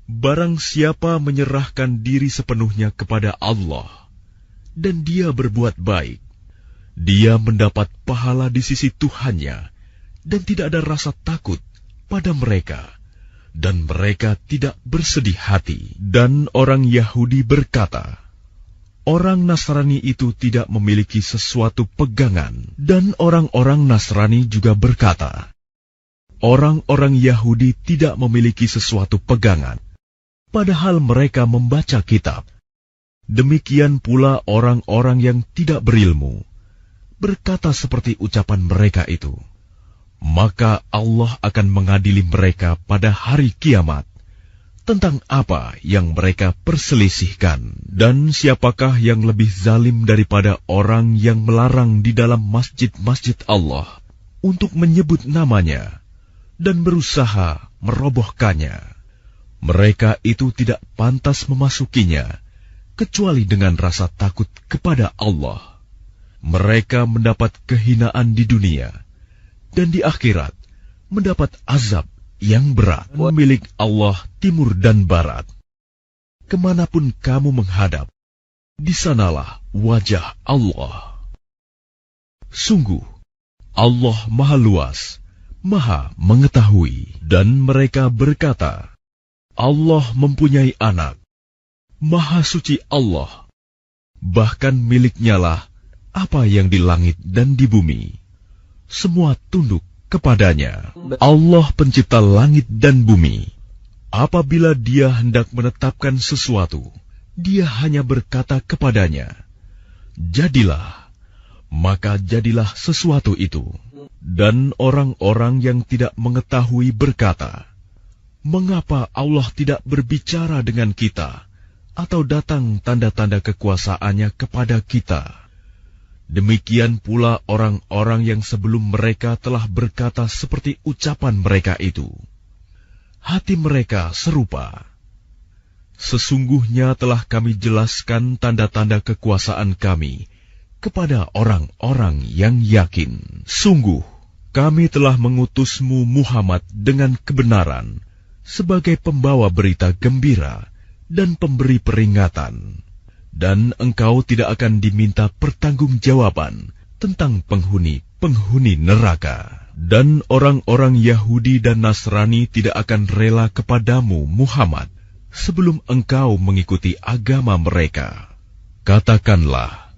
barang siapa menyerahkan diri sepenuhnya kepada Allah, dan dia berbuat baik, dia mendapat pahala di sisi Tuhannya, dan tidak ada rasa takut pada mereka, dan mereka tidak bersedih hati. Dan orang Yahudi berkata, orang Nasrani itu tidak memiliki sesuatu pegangan. Dan orang-orang Nasrani juga berkata, orang-orang Yahudi tidak memiliki sesuatu pegangan, padahal mereka membaca kitab. Demikian pula orang-orang yang tidak berilmu berkata seperti ucapan mereka itu. Maka Allah akan mengadili mereka pada hari kiamat tentang apa yang mereka perselisihkan. Dan siapakah yang lebih zalim daripada orang yang melarang di dalam masjid-masjid Allah untuk menyebut namanya dan berusaha merobohkannya? Mereka itu tidak pantas memasukinya kecuali dengan rasa takut kepada Allah. Mereka mendapat kehinaan di dunia, dan di akhirat mendapat azab yang berat. Milik Allah timur dan barat. Kemanapun kamu menghadap, di sanalah wajah Allah. Sungguh, Allah Maha Luas, Maha Mengetahui. Dan mereka berkata, Allah mempunyai anak. Maha suci Allah, bahkan miliknya lah apa yang di langit dan di bumi. Semua tunduk kepadanya. Allah pencipta langit dan bumi. Apabila dia hendak menetapkan sesuatu, dia hanya berkata kepadanya, jadilah, maka jadilah sesuatu itu. Dan orang-orang yang tidak mengetahui berkata, mengapa Allah tidak berbicara dengan kita, atau datang tanda-tanda kekuasaannya kepada kita? Demikian pula orang-orang yang sebelum mereka telah berkata seperti ucapan mereka itu. Hati mereka serupa. Sesungguhnya telah kami jelaskan tanda-tanda kekuasaan kami kepada orang-orang yang yakin. Sungguh, kami telah mengutusmu Muhammad dengan kebenaran sebagai pembawa berita gembira dan pemberi peringatan. Dan engkau tidak akan diminta pertanggungjawaban tentang penghuni-penghuni neraka. Dan orang-orang Yahudi dan Nasrani tidak akan rela kepadamu Muhammad sebelum engkau mengikuti agama mereka. Katakanlah,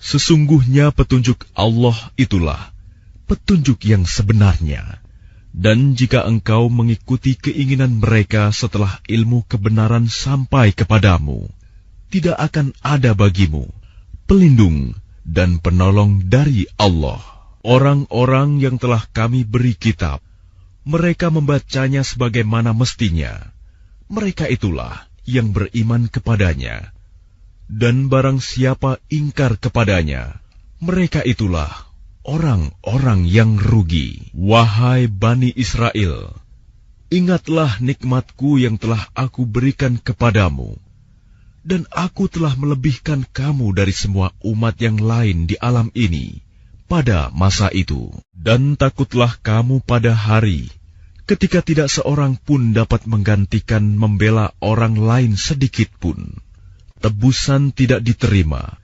sesungguhnya petunjuk Allah itulah petunjuk yang sebenarnya. Dan jika engkau mengikuti keinginan mereka setelah ilmu kebenaran sampai kepadamu, tidak akan ada bagimu pelindung dan penolong dari Allah. Orang-orang yang telah kami beri kitab, mereka membacanya sebagaimana mestinya. Mereka itulah yang beriman kepadanya. Dan barang siapa ingkar kepadanya, mereka itulah orang-orang yang rugi. Wahai Bani Israel, ingatlah nikmatku yang telah aku berikan kepadamu. Dan aku telah melebihkan kamu dari semua umat yang lain di alam ini pada masa itu. Dan takutlah kamu pada hari ketika tidak seorang pun dapat menggantikan membela orang lain sedikit pun. Tebusan tidak diterima,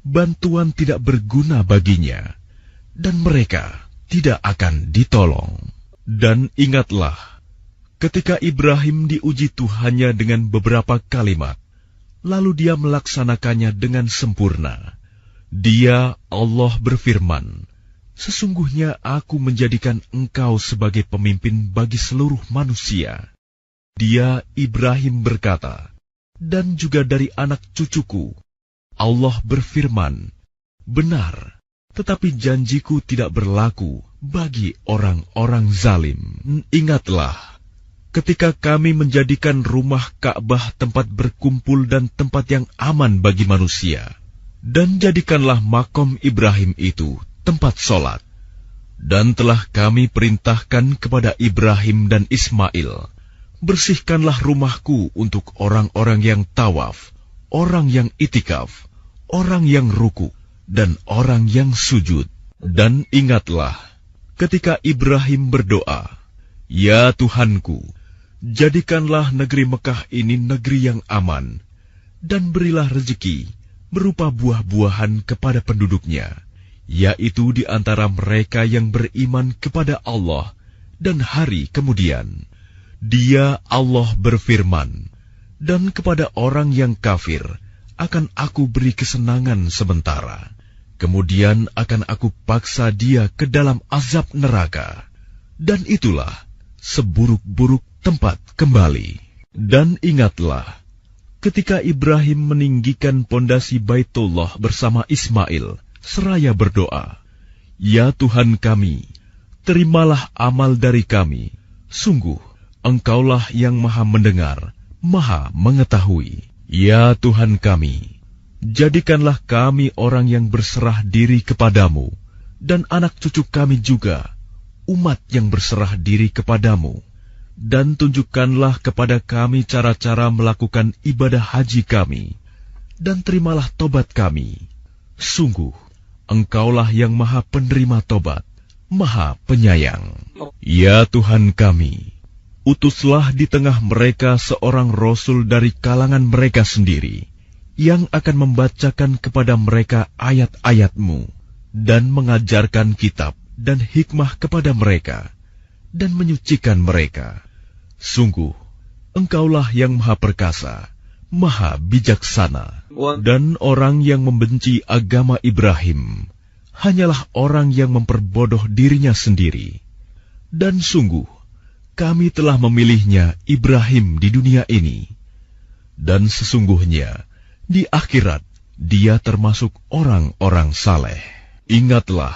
bantuan tidak berguna baginya, dan mereka tidak akan ditolong. Dan ingatlah, ketika Ibrahim diuji Tuhannya dengan beberapa kalimat, lalu dia melaksanakannya dengan sempurna. Dia, Allah, berfirman, "Sesungguhnya aku menjadikan engkau sebagai pemimpin bagi seluruh manusia." Dia, Ibrahim, berkata, "Dan juga dari anak cucuku." Allah berfirman, "Benar, tetapi janjiku tidak berlaku bagi orang-orang zalim." Ingatlah, ketika kami menjadikan rumah Ka'bah tempat berkumpul dan tempat yang aman bagi manusia, dan jadikanlah makom Ibrahim itu tempat solat. Dan telah kami perintahkan kepada Ibrahim dan Ismail, "Bersihkanlah rumahku untuk orang-orang yang tawaf, orang yang itikaf, orang yang ruku, dan orang yang sujud." Dan ingatlah, ketika Ibrahim berdoa, "Ya Tuhanku, jadikanlah negeri Mekah ini negeri yang aman, dan berilah rezeki berupa buah-buahan kepada penduduknya, yaitu di antara mereka yang beriman kepada Allah dan hari kemudian." Dia, Allah, berfirman, "Dan kepada orang yang kafir akan aku beri kesenangan sementara, kemudian akan aku paksa dia ke dalam azab neraka, dan itulah seburuk-buruk tempat kembali." Dan ingatlah, ketika Ibrahim meninggikan pondasi Baitullah bersama Ismail, seraya berdoa, "Ya Tuhan kami, terimalah amal dari kami. Sungguh, Engkaulah yang maha mendengar, maha mengetahui. Ya Tuhan kami, jadikanlah kami orang yang berserah diri kepadamu, dan anak cucu kami juga, umat yang berserah diri kepadamu. Dan tunjukkanlah kepada kami cara-cara melakukan ibadah haji kami, dan terimalah tobat kami. Sungguh, Engkaulah yang maha penerima tobat, maha penyayang. Ya Tuhan kami, utuslah di tengah mereka seorang rasul dari kalangan mereka sendiri, yang akan membacakan kepada mereka ayat-ayat-Mu, dan mengajarkan kitab dan hikmah kepada mereka, dan menyucikan mereka. Sungguh, Engkaulah yang maha perkasa, maha bijaksana. Dan orang yang membenci agama Ibrahim hanyalah orang yang memperbodoh dirinya sendiri. Dan sungguh, kami telah memilihnya Ibrahim di dunia ini, dan sesungguhnya di akhirat dia termasuk orang-orang saleh. Ingatlah,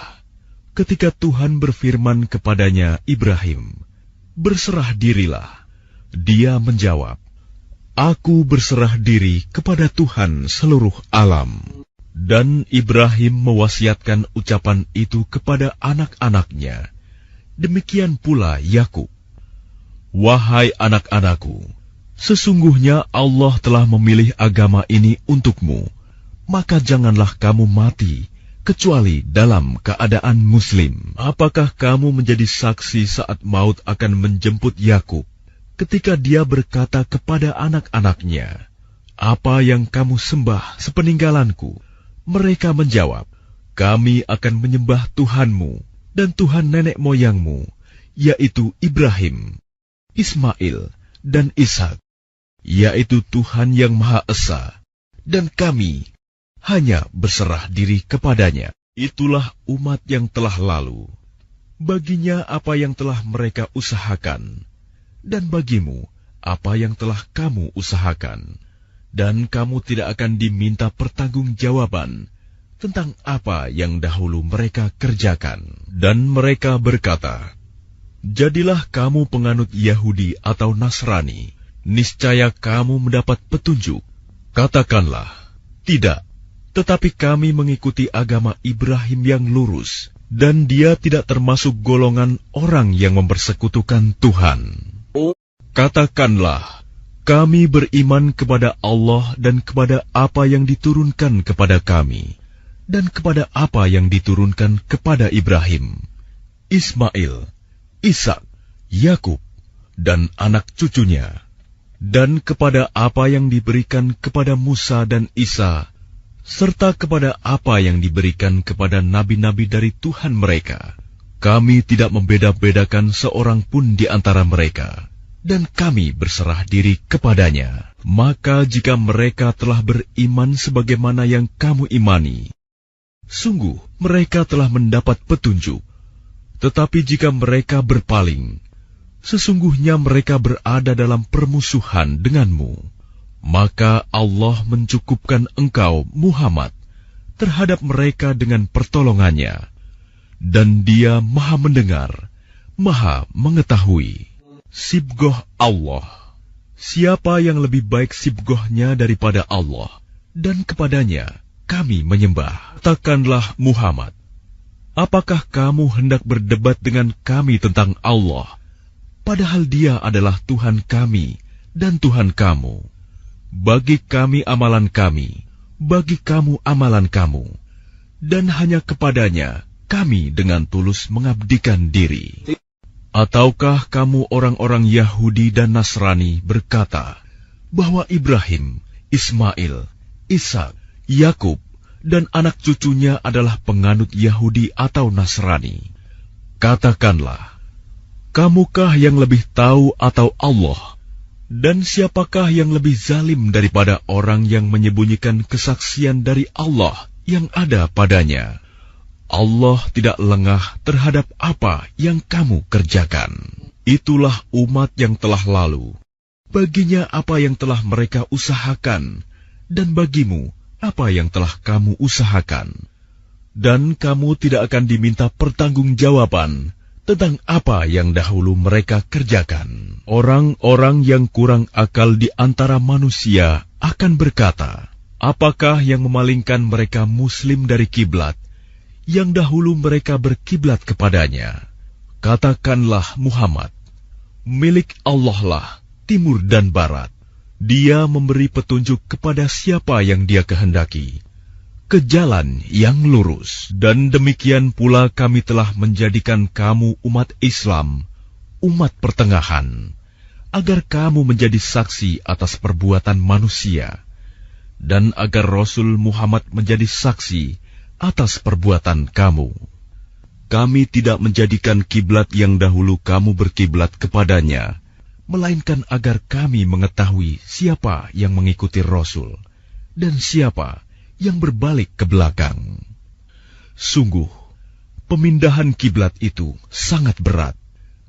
ketika Tuhan berfirman kepadanya, "Ibrahim, berserah dirilah." Dia menjawab, "Aku berserah diri kepada Tuhan seluruh alam." Dan Ibrahim mewasiatkan ucapan itu kepada anak-anaknya. Demikian pula Yakub. "Wahai anak-anakku, sesungguhnya Allah telah memilih agama ini untukmu, maka janganlah kamu mati kecuali dalam keadaan muslim." Apakah kamu menjadi saksi saat maut akan menjemput Yakub, ketika dia berkata kepada anak-anaknya, "Apa yang kamu sembah sepeninggalanku?" Mereka menjawab, "Kami akan menyembah Tuhanmu dan Tuhan nenek moyangmu, yaitu Ibrahim, Ismail, dan Ishak, yaitu Tuhan yang Maha Esa, dan kami hanya berserah diri kepadanya." Itulah umat yang telah lalu. Baginya apa yang telah mereka usahakan, dan bagimu apa yang telah kamu usahakan. Dan kamu tidak akan diminta pertanggungjawaban tentang apa yang dahulu mereka kerjakan. Dan mereka berkata, "Jadilah kamu penganut Yahudi atau Nasrani, niscaya kamu mendapat petunjuk." Katakanlah, "Tidak, tetapi kami mengikuti agama Ibrahim yang lurus, dan dia tidak termasuk golongan orang yang mempersekutukan Tuhan." Katakanlah, "Kami beriman kepada Allah dan kepada apa yang diturunkan kepada kami, dan kepada apa yang diturunkan kepada Ibrahim, Ismail, Ishak, Yakub, dan anak cucunya, dan kepada apa yang diberikan kepada Musa dan Isa, serta kepada apa yang diberikan kepada nabi-nabi dari Tuhan mereka. Kami tidak membeda-bedakan seorang pun di antara mereka, dan kami berserah diri kepadanya. Maka jika mereka telah beriman sebagaimana yang kamu imani, sungguh mereka telah mendapat petunjuk. Tetapi jika mereka berpaling, sesungguhnya mereka berada dalam permusuhan denganmu. Maka Allah mencukupkan engkau, Muhammad, terhadap mereka dengan pertolongannya, dan Dia Maha Mendengar, Maha Mengetahui. Sibgoh Allah. Siapa yang lebih baik sibgohnya daripada Allah, dan kepadanya kami menyembah. Katakanlah, Muhammad, apakah kamu hendak berdebat dengan kami tentang Allah, padahal Dia adalah Tuhan kami dan Tuhan kamu? Bagi kami amalan kami, bagi kamu amalan kamu, dan hanya kepadanya kami dengan tulus mengabdikan diri. Ataukah kamu orang-orang Yahudi dan Nasrani berkata bahwa Ibrahim, Ismail, Ishak, Yakub, dan anak cucunya adalah penganut Yahudi atau Nasrani? Katakanlah, kamukah yang lebih tahu atau Allah? Dan siapakah yang lebih zalim daripada orang yang menyembunyikan kesaksian dari Allah yang ada padanya? Allah tidak lengah terhadap apa yang kamu kerjakan. Itulah umat yang telah lalu. Baginya apa yang telah mereka usahakan, dan bagimu apa yang telah kamu usahakan. Dan kamu tidak akan diminta pertanggungjawaban tentang apa yang dahulu mereka kerjakan. Orang-orang yang kurang akal di antara manusia akan berkata, apakah yang memalingkan mereka muslim dari kiblat yang dahulu mereka berkiblat kepadanya? Katakanlah, Muhammad, milik Allah lah timur dan barat. Dia memberi petunjuk kepada siapa yang Dia kehendaki ke jalan yang lurus. Dan demikian pula kami telah menjadikan kamu umat Islam, umat pertengahan, agar kamu menjadi saksi atas perbuatan manusia, dan agar Rasul Muhammad menjadi saksi atas perbuatan kamu. Kami tidak menjadikan kiblat yang dahulu kamu berkiblat kepadanya, melainkan agar kami mengetahui siapa yang mengikuti Rasul dan siapa yang berbalik ke belakang. Sungguh, pemindahan kiblat itu sangat berat,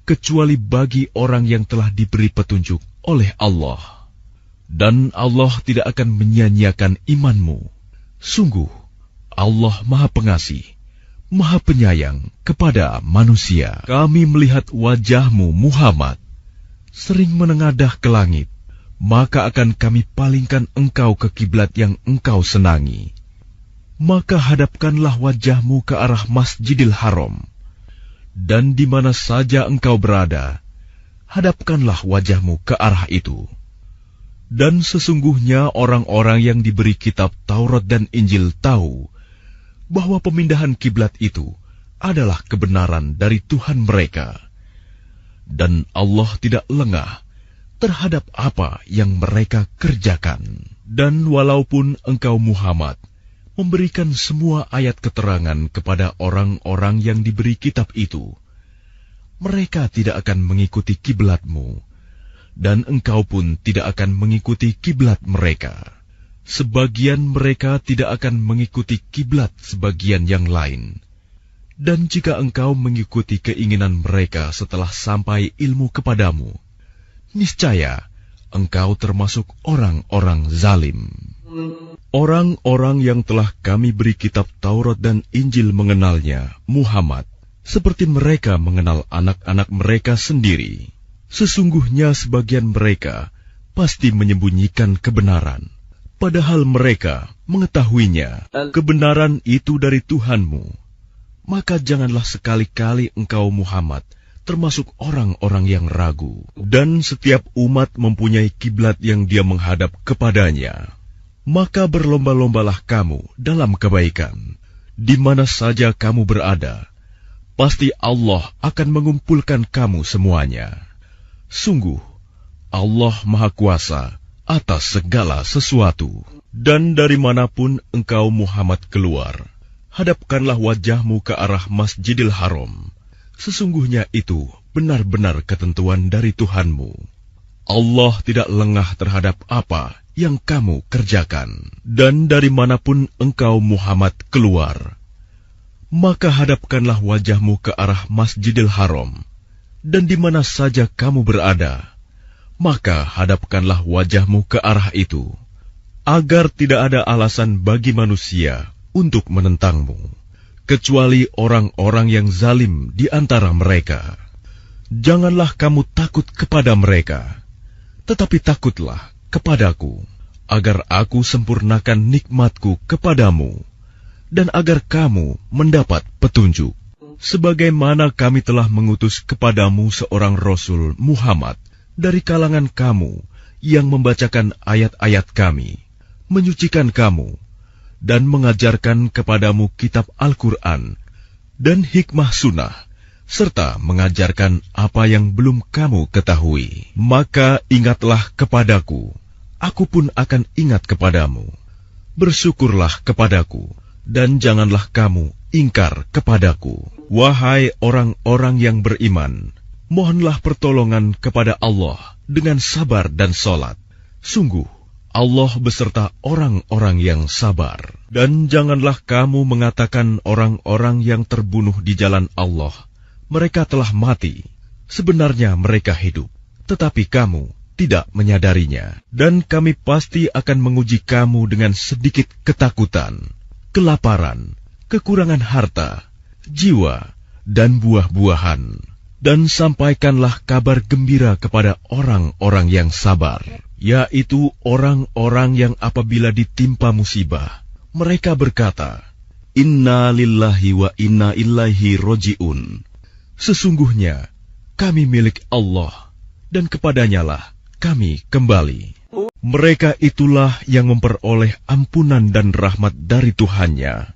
kecuali bagi orang yang telah diberi petunjuk oleh Allah. Dan Allah tidak akan menyia-nyiakan imanmu. Sungguh, Allah Maha Pengasih, Maha Penyayang kepada manusia. Kami melihat wajahmu, Muhammad, sering menengadah ke langit, maka akan kami palingkan engkau ke kiblat yang engkau senangi. Maka hadapkanlah wajahmu ke arah Masjidil Haram, dan di mana saja engkau berada, hadapkanlah wajahmu ke arah itu. Dan sesungguhnya orang-orang yang diberi kitab Taurat dan Injil tahu bahwa pemindahan kiblat itu adalah kebenaran dari Tuhan mereka, dan Allah tidak lengah terhadap apa yang mereka kerjakan. Dan walaupun engkau, Muhammad, memberikan semua ayat keterangan kepada orang-orang yang diberi kitab itu, mereka tidak akan mengikuti kiblatmu, dan engkau pun tidak akan mengikuti kiblat mereka. Sebagian mereka tidak akan mengikuti kiblat sebagian yang lain. Dan jika engkau mengikuti keinginan mereka setelah sampai ilmu kepadamu, niscaya engkau termasuk orang-orang zalim. Orang-orang yang telah kami beri kitab Taurat dan Injil mengenalnya, Muhammad, seperti mereka mengenal anak-anak mereka sendiri. Sesungguhnya sebagian mereka pasti menyembunyikan kebenaran, padahal mereka mengetahuinya. Kebenaran itu dari Tuhanmu. Maka janganlah sekali-kali engkau, Muhammad, termasuk orang-orang yang ragu. Dan setiap umat mempunyai kiblat yang dia menghadap kepadanya. Maka berlomba-lombalah kamu dalam kebaikan. Di mana saja kamu berada, pasti Allah akan mengumpulkan kamu semuanya. Sungguh, Allah Maha Kuasa atas segala sesuatu. Dan dari manapun engkau Muhammad keluar, hadapkanlah wajahmu ke arah Masjidil Haram. Sesungguhnya itu benar-benar ketentuan dari Tuhanmu. Allah tidak lengah terhadap apa yang kamu kerjakan. Dan dari manapun engkau Muhammad keluar, maka hadapkanlah wajahmu ke arah Masjidil Haram. Dan di mana saja kamu berada, maka hadapkanlah wajahmu ke arah itu, agar tidak ada alasan bagi manusia untuk menentangmu, kecuali orang-orang yang zalim di antara mereka. Janganlah kamu takut kepada mereka, tetapi takutlah kepadaku, agar aku sempurnakan nikmatku kepadamu, dan agar kamu mendapat petunjuk. Sebagaimana kami telah mengutus kepadamu seorang Rasul Muhammad dari kalangan kamu yang membacakan ayat-ayat kami, menyucikan kamu, dan mengajarkan kepadamu kitab Al-Quran dan hikmah sunnah, serta mengajarkan apa yang belum kamu ketahui. Maka ingatlah kepadaku, aku pun akan ingat kepadamu. Bersyukurlah kepadaku, dan janganlah kamu ingkar kepadaku. Wahai orang-orang yang beriman, mohonlah pertolongan kepada Allah dengan sabar dan salat. Sungguh, Allah beserta orang-orang yang sabar. Dan janganlah kamu mengatakan orang-orang yang terbunuh di jalan Allah, mereka telah mati. Sebenarnya mereka hidup, tetapi kamu tidak menyadarinya. Dan kami pasti akan menguji kamu dengan sedikit ketakutan, kelaparan, kekurangan harta, jiwa, dan buah-buahan. Dan sampaikanlah kabar gembira kepada orang-orang yang sabar, yaitu orang-orang yang apabila ditimpa musibah, mereka berkata, Inna lillahi wa inna ilaihi roji'un. Sesungguhnya kami milik Allah, dan kepadanyalah kami kembali. Mereka itulah yang memperoleh ampunan dan rahmat dari Tuhannya,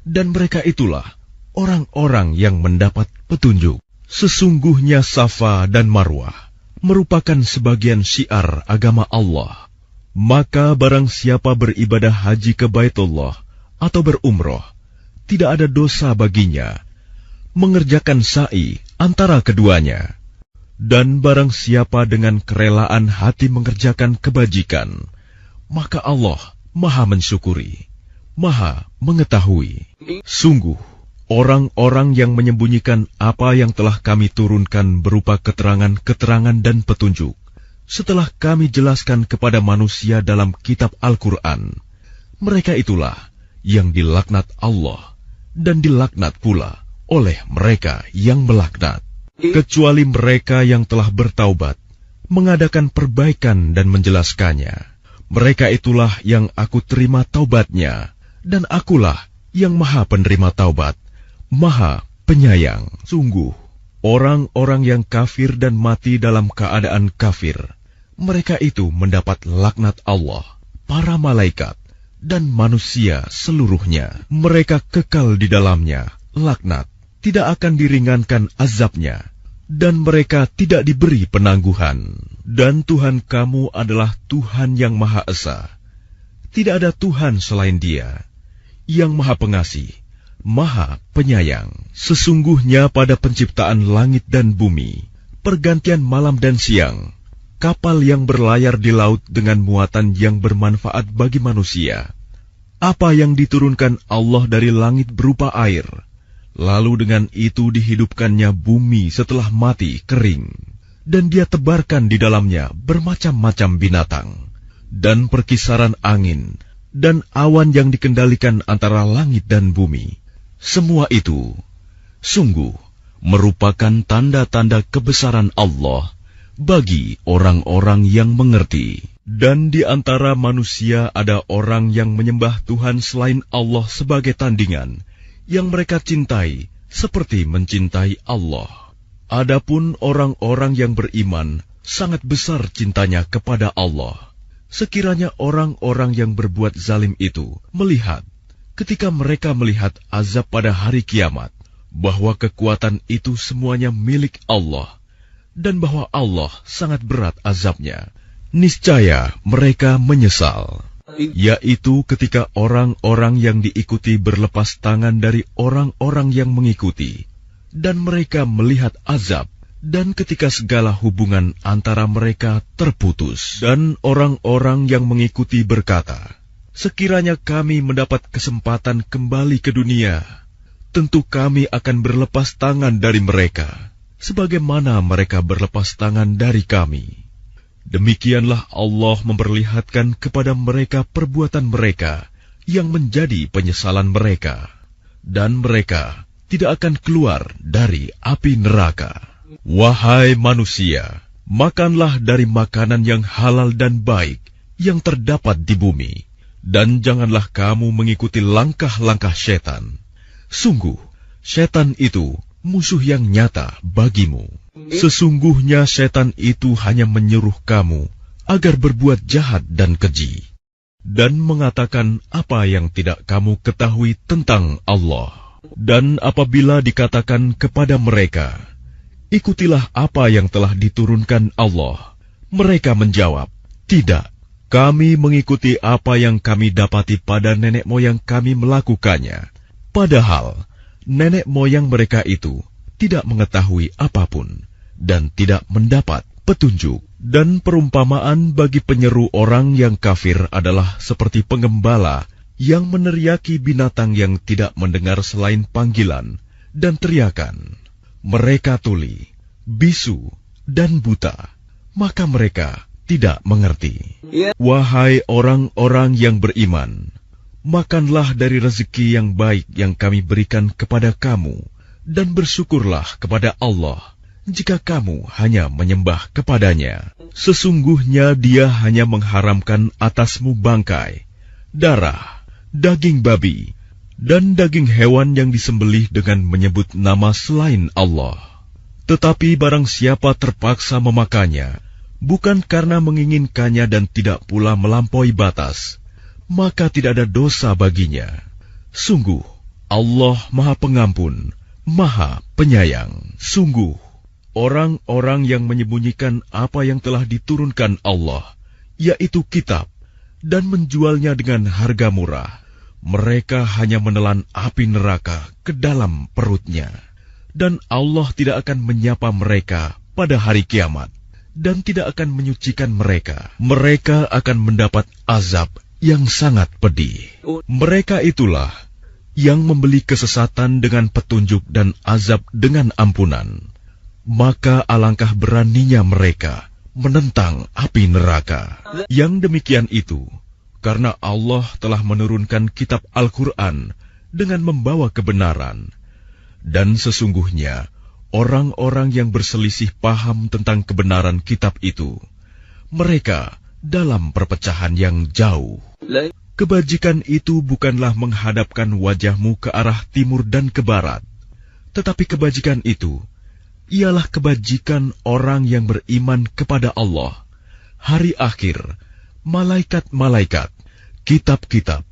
dan mereka itulah orang-orang yang mendapat petunjuk. Sesungguhnya Safa dan Marwah merupakan sebagian syiar agama Allah. Maka barang siapa beribadah haji ke Baitullah atau berumroh, tidak ada dosa baginya mengerjakan sa'i antara keduanya. Dan barang siapa dengan kerelaan hati mengerjakan kebajikan, maka Allah Maha mensyukuri, Maha mengetahui. Sungguh, orang-orang yang menyembunyikan apa yang telah kami turunkan berupa keterangan-keterangan dan petunjuk, setelah kami jelaskan kepada manusia dalam kitab Al-Quran, mereka itulah yang dilaknat Allah, dan dilaknat pula oleh mereka yang melaknat. Kecuali mereka yang telah bertaubat, mengadakan perbaikan dan menjelaskannya. Mereka itulah yang aku terima taubatnya, dan akulah yang Maha penerima taubat, Maha penyayang. Sungguh, orang-orang yang kafir dan mati dalam keadaan kafir, mereka itu mendapat laknat Allah, para malaikat, dan manusia seluruhnya. Mereka kekal di dalamnya, laknat, tidak akan diringankan azabnya, dan mereka tidak diberi penangguhan. Dan Tuhan kamu adalah Tuhan yang Maha Esa. Tidak ada Tuhan selain Dia, yang Maha Pengasih, Maha Penyayang. Sesungguhnya pada penciptaan langit dan bumi, pergantian malam dan siang, kapal yang berlayar di laut dengan muatan yang bermanfaat bagi manusia, apa yang diturunkan Allah dari langit berupa air, lalu dengan itu dihidupkannya bumi setelah mati kering, dan Dia tebarkan di dalamnya bermacam-macam binatang, dan perkisaran angin, dan awan yang dikendalikan antara langit dan bumi. Semua itu sungguh merupakan tanda-tanda kebesaran Allah bagi orang-orang yang mengerti. Dan di antara manusia ada orang yang menyembah Tuhan selain Allah sebagai tandingan, yang mereka cintai seperti mencintai Allah. Adapun orang-orang yang beriman sangat besar cintanya kepada Allah. Sekiranya orang-orang yang berbuat zalim itu melihat, ketika mereka melihat azab pada hari kiamat, bahwa kekuatan itu semuanya milik Allah, dan bahwa Allah sangat berat azabnya. Niscaya mereka menyesal, yaitu ketika orang-orang yang diikuti berlepas tangan dari orang-orang yang mengikuti, dan mereka melihat azab, dan ketika segala hubungan antara mereka terputus, dan orang-orang yang mengikuti berkata, sekiranya kami mendapat kesempatan kembali ke dunia, tentu kami akan berlepas tangan dari mereka, sebagaimana mereka berlepas tangan dari kami. Demikianlah Allah memperlihatkan kepada mereka perbuatan mereka yang menjadi penyesalan mereka, dan mereka tidak akan keluar dari api neraka. Wahai manusia, makanlah dari makanan yang halal dan baik yang terdapat di bumi, dan janganlah kamu mengikuti langkah-langkah setan. Sungguh, setan itu musuh yang nyata bagimu. Sesungguhnya setan itu hanya menyuruh kamu agar berbuat jahat dan keji, dan mengatakan apa yang tidak kamu ketahui tentang Allah. Dan apabila dikatakan kepada mereka, ikutilah apa yang telah diturunkan Allah, mereka menjawab, tidak, kami mengikuti apa yang kami dapati pada nenek moyang kami melakukannya. Padahal nenek moyang mereka itu tidak mengetahui apapun dan tidak mendapat petunjuk. Dan perumpamaan bagi penyeru orang yang kafir adalah seperti penggembala yang meneriaki binatang yang tidak mendengar selain panggilan dan teriakan. Mereka tuli, bisu, dan buta, maka mereka tidak mengerti. Wahai orang-orang yang beriman, makanlah dari rezeki yang baik yang kami berikan kepada kamu, dan bersyukurlah kepada Allah jika kamu hanya menyembah kepadanya. Sesungguhnya Dia hanya mengharamkan atasmu bangkai, darah, daging babi, dan daging hewan yang disembelih dengan menyebut nama selain Allah. Tetapi barang siapa terpaksa memakannya, bukan karena menginginkannya dan tidak pula melampaui batas, maka tidak ada dosa baginya. Sungguh, Allah Maha Pengampun, Maha Penyayang. Sungguh, orang-orang yang menyembunyikan apa yang telah diturunkan Allah, yaitu kitab, dan menjualnya dengan harga murah, mereka hanya menelan api neraka ke dalam perutnya. Dan Allah tidak akan menyapa mereka pada hari kiamat, dan tidak akan menyucikan mereka. Mereka akan mendapat azab yang sangat pedih. Mereka itulah yang membeli kesesatan dengan petunjuk dan azab dengan ampunan. Maka alangkah beraninya mereka menentang api neraka. Yang demikian itu karena Allah telah menurunkan kitab Al-Quran dengan membawa kebenaran. Dan sesungguhnya orang-orang yang berselisih paham tentang kebenaran kitab itu, mereka dalam perpecahan yang jauh. Kebajikan itu bukanlah menghadapkan wajahmu ke arah timur dan ke barat, tetapi kebajikan itu ialah kebajikan orang yang beriman kepada Allah, hari akhir, malaikat-malaikat, kitab-kitab,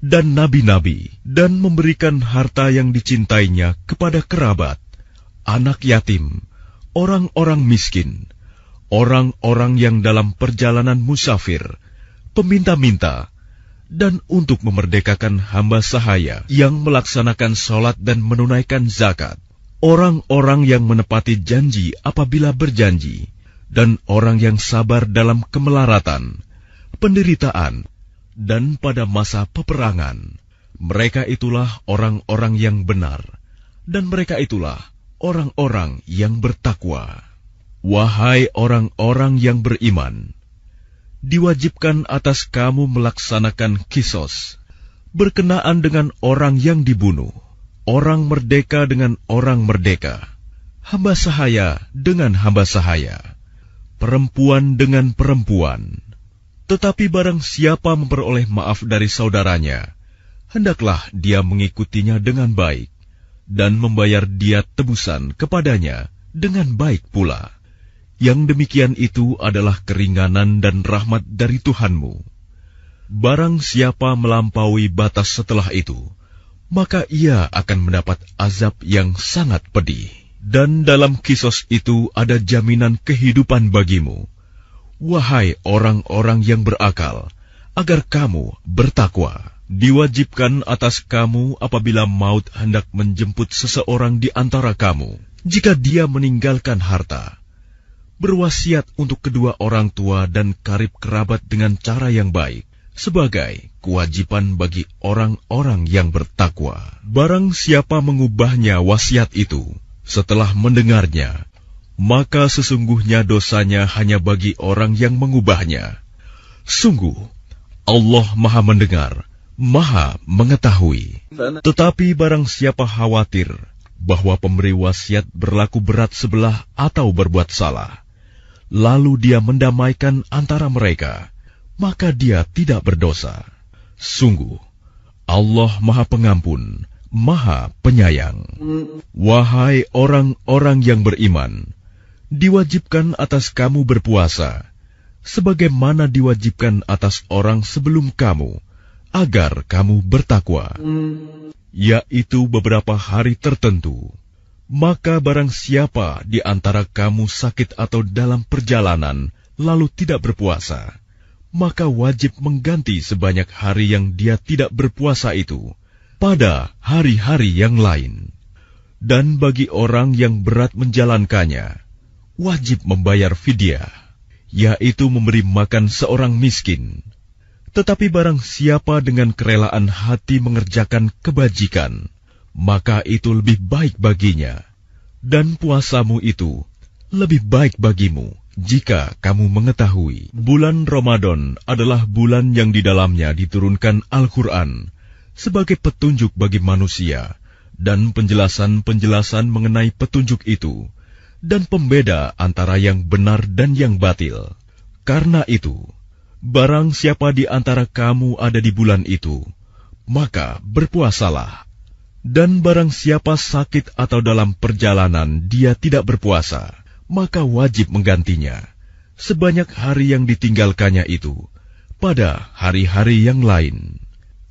dan nabi-nabi, dan memberikan harta yang dicintainya kepada kerabat, anak yatim, orang-orang miskin, orang-orang yang dalam perjalanan musafir, peminta-minta, dan untuk memerdekakan hamba sahaya yang melaksanakan sholat dan menunaikan zakat, orang-orang yang menepati janji apabila berjanji, dan orang yang sabar dalam kemelaratan, penderitaan, dan pada masa peperangan. Mereka itulah orang-orang yang benar, dan mereka itulah orang-orang yang bertakwa. Wahai orang-orang yang beriman, diwajibkan atas kamu melaksanakan kisos, berkenaan dengan orang yang dibunuh, orang merdeka dengan orang merdeka, hamba sahaya dengan hamba sahaya, perempuan dengan perempuan. Tetapi barang siapa memperoleh maaf dari saudaranya, hendaklah dia mengikutinya dengan baik, dan membayar dia tebusan kepadanya dengan baik pula. Yang demikian itu adalah keringanan dan rahmat dari Tuhanmu. Barang siapa melampaui batas setelah itu, maka ia akan mendapat azab yang sangat pedih. Dan dalam kisos itu ada jaminan kehidupan bagimu, wahai orang-orang yang berakal, agar kamu bertakwa. Diwajibkan atas kamu apabila maut hendak menjemput seseorang di antara kamu, jika dia meninggalkan harta, berwasiat untuk kedua orang tua dan karib kerabat dengan cara yang baik, sebagai kewajiban bagi orang-orang yang bertakwa. Barang siapa mengubahnya wasiat itu setelah mendengarnya, maka sesungguhnya dosanya hanya bagi orang yang mengubahnya. Sungguh, Allah Maha Mendengar, Maha Mengetahui. Tetapi barang siapa khawatir bahwa pemberi wasiat berlaku berat sebelah atau berbuat salah, lalu dia mendamaikan antara mereka, maka dia tidak berdosa. Sungguh, Allah Maha Pengampun, Maha Penyayang. Wahai orang-orang yang beriman, diwajibkan atas kamu berpuasa, sebagaimana diwajibkan atas orang sebelum kamu, agar kamu bertakwa, yaitu beberapa hari tertentu. Maka barang siapa di antara kamu sakit atau dalam perjalanan, lalu tidak berpuasa, maka wajib mengganti sebanyak hari yang dia tidak berpuasa itu pada hari-hari yang lain. Dan bagi orang yang berat menjalankannya, wajib membayar fidyah, yaitu memberi makan seorang miskin. Tetapi barang siapa dengan kerelaan hati mengerjakan kebajikan, maka itu lebih baik baginya, dan puasamu itu lebih baik bagimu jika kamu mengetahui. Bulan Ramadan adalah bulan yang di dalamnya diturunkan Al-Quran sebagai petunjuk bagi manusia, dan penjelasan-penjelasan mengenai petunjuk itu, dan pembeda antara yang benar dan yang batil. Karena itu, barang siapa di antara kamu ada di bulan itu, maka berpuasalah. Dan barang siapa sakit atau dalam perjalanan dia tidak berpuasa, maka wajib menggantinya sebanyak hari yang ditinggalkannya itu pada hari-hari yang lain.